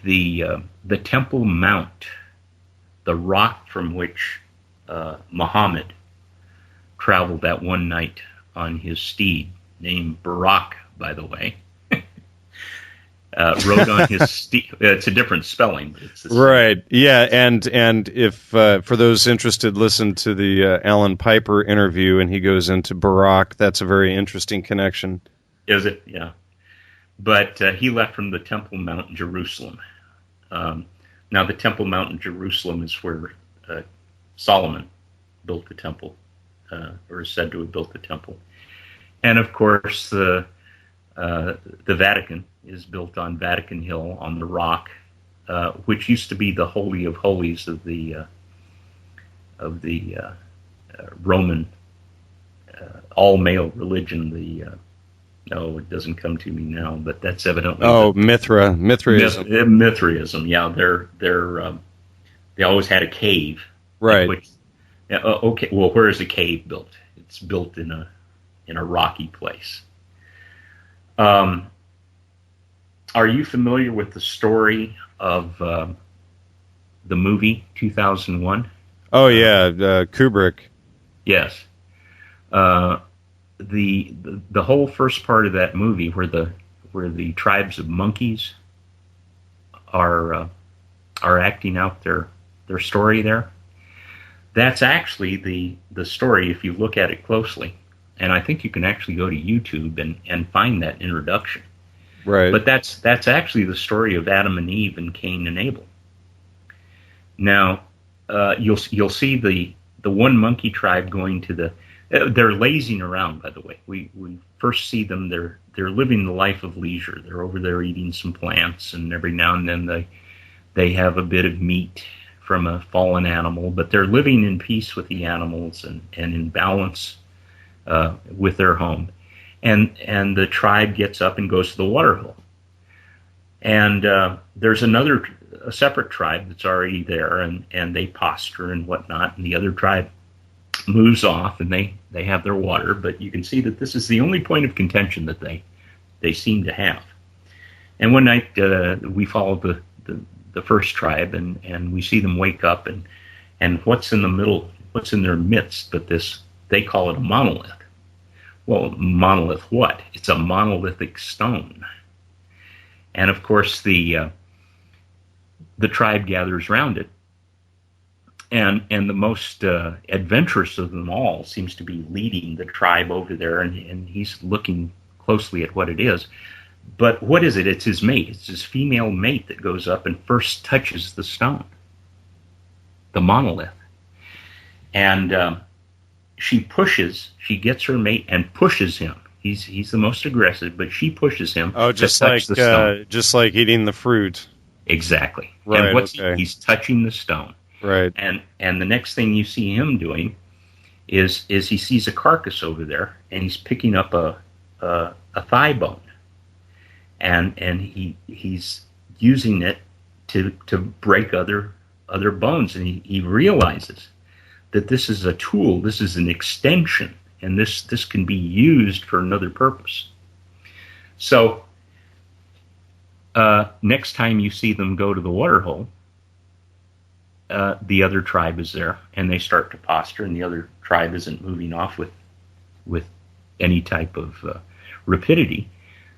The Temple Mount, the rock from which Muhammad traveled that one night on his steed, named Barak, by the way. Rode on his steed. It's a different spelling, but it's the same. Right. Yeah, and if for those interested, listen to the Alan Piper interview, and he goes into Barak. That's a very interesting connection. Is it? Yeah. But he left from the Temple Mount in Jerusalem. Now, the Temple Mount in Jerusalem is where Solomon built the temple, or is said to have built the temple. And of course, the Vatican is built on Vatican Hill on the rock, which used to be the Holy of Holies of the Roman all-male religion. No, it doesn't come to me now, but that's evidently Mithraism. Mithraism, yeah. They always had a cave, right? Okay, well, where is a cave built? It's built in a rocky place. Are you familiar with the story of the movie 2001? Oh yeah, Kubrick. Yes. The whole first part of that movie, where the tribes of monkeys are acting out their story there, that's actually the story if you look at it closely. And I think you can actually go to YouTube and find that introduction. Right. But that's actually the story of Adam and Eve and Cain and Abel. Now, you'll see the one monkey tribe going to they're lazing around, by the way. We first see them, they're living the life of leisure. They're over there eating some plants, and every now and then they have a bit of meat from a fallen animal, but they're living in peace with the animals and in balance with their home. and the tribe gets up and goes to the water hole. And there's a separate tribe that's already there, and they posture and whatnot, and the other tribe moves off, and they have their water, but you can see that this is the only point of contention that they seem to have. And one night we follow the first tribe, and we see them wake up, and what's in the middle, what's in their midst but this, they call it a monolith. Well, monolith what? It's a monolithic stone. And of course the tribe gathers around it. And the most adventurous of them all seems to be leading the tribe over there, and he's looking closely at what it is. But what is it? It's his mate. It's his female mate that goes up and first touches the stone, the monolith. And she gets her mate and pushes him. He's the most aggressive, but she pushes him. Oh, just like eating the fruit. Exactly. Right. And he's touching the stone. Right. And the next thing you see him doing is he sees a carcass over there, and he's picking up a thigh bone, and he's using it to break other bones, and he realizes that this is a tool, this is an extension, and this can be used for another purpose. So next time you see them go to the water hole, the other tribe is there, and they start to posture, and the other tribe isn't moving off with any type of rapidity.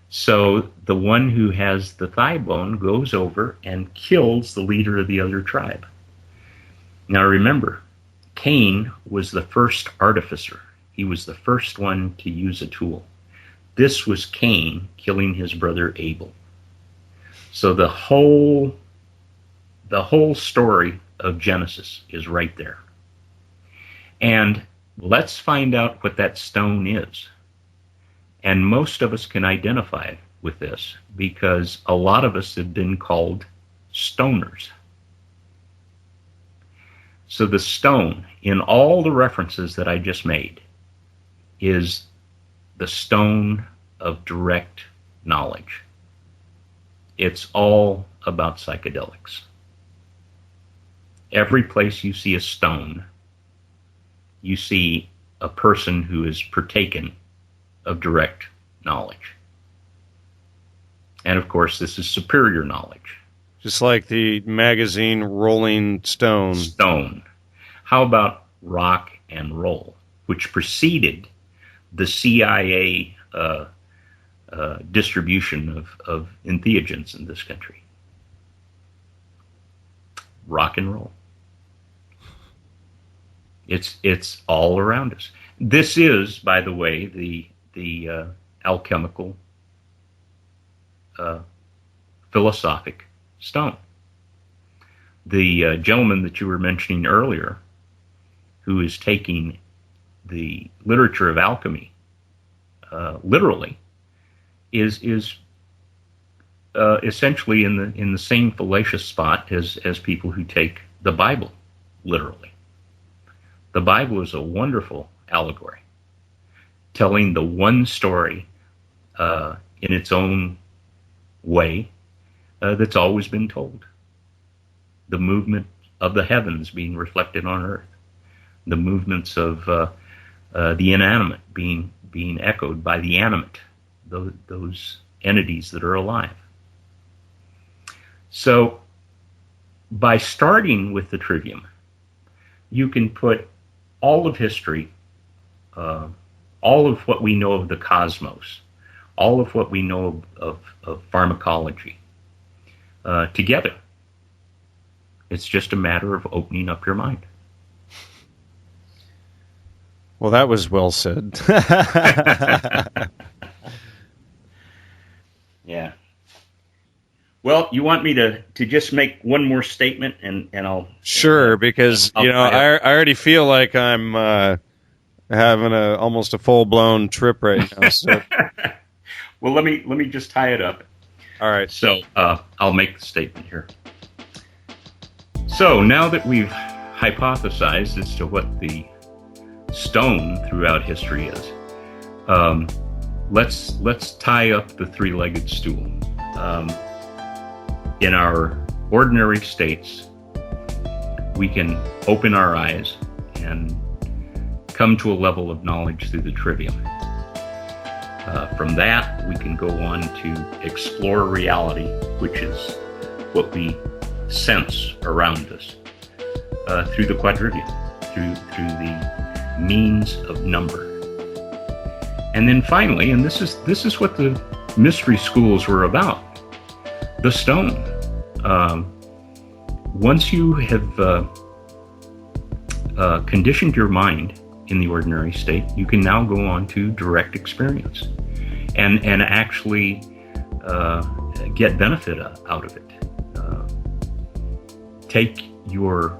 So the one who has the thigh bone goes over and kills the leader of the other tribe. Now remember, Cain was the first artificer. He was the first one to use a tool. This was Cain killing his brother Abel. So the whole story of Genesis is right there. And let's find out what that stone is. And most of us can identify with this because a lot of us have been called stoners. So the stone, in all the references that I just made, is the stone of direct knowledge. It's all about psychedelics. Every place you see a stone, you see a person who is partaken of direct knowledge. And of course, this is superior knowledge. Just like the magazine Rolling Stone. How about rock and roll, which preceded the CIA distribution of entheogens in this country? Rock and roll. It's all around us. This is, by the way, the alchemical philosophic stone. The gentleman that you were mentioning earlier, who is taking the literature of alchemy literally, is essentially in the same fallacious spot as people who take the Bible literally. The Bible is a wonderful allegory, telling the one story in its own way that's always been told. The movement of the heavens being reflected on earth, the movements of the inanimate being echoed by the animate, those entities that are alive. So by starting with the trivium, you can put all of history, all of what we know of the cosmos, all of what we know of pharmacology together. It's just a matter of opening up your mind. Well, that was well said. Yeah. Well, you want me to just make one more statement, and I'll... Sure, because, I already feel like I'm having almost a full-blown trip right now. So. Well, let me just tie it up. All right. So I'll make the statement here. So now that we've hypothesized as to what the stone throughout history is, let's tie up the three-legged stool. In our ordinary states, we can open our eyes and come to a level of knowledge through the trivium. From that, we can go on to explore reality, which is what we sense around us, through the quadrivium, through the means of number. And then finally, and this is what the mystery schools were about, the stone. Once you have conditioned your mind in the ordinary state, you can now go on to direct experience and actually get benefit out of it. Take your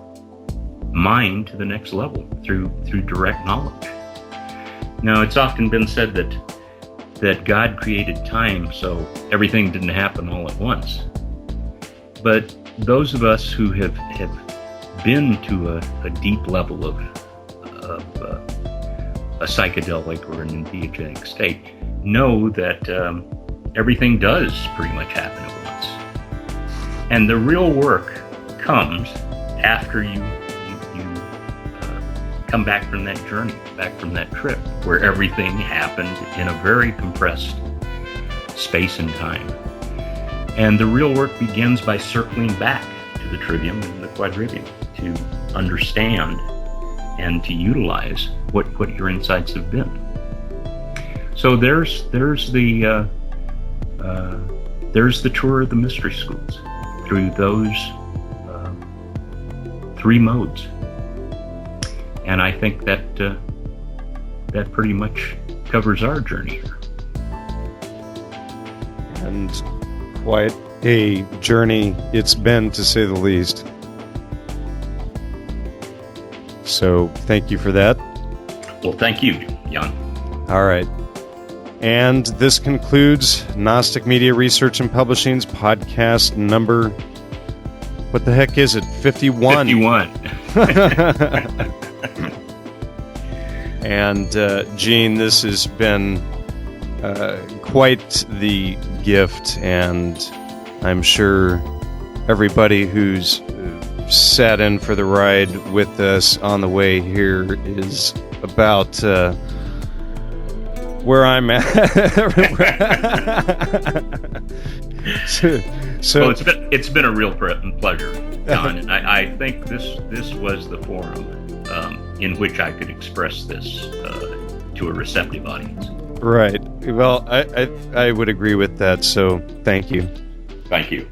mind to the next level through direct knowledge. Now, it's often been said that God created time, so everything didn't happen all at once. But those of us who have been to a deep level of a psychedelic or an entheogenic state know that everything does pretty much happen at once. And the real work comes after you come back from that journey, back from that trip, where everything happened in a very compressed space and time. And the real work begins by circling back to the trivium and the quadrivium to understand and to utilize what your insights have been. So there's the tour of the mystery schools through those three modes. And I think that pretty much covers our journey here. And quite a journey it's been, to say the least. So thank you for that. Well, thank you, Jan. All right. And this concludes Gnostic Media Research and Publishing's podcast number, what the heck is it? 51. 51. And Gene, this has been quite the gift, and I'm sure everybody who's sat in for the ride with us on the way here is about where I'm at. so well, it's been a real pleasure, John, and I think this was the forum in which I could express this to a receptive audience. Right. Well, I would agree with that. So thank you. Thank you.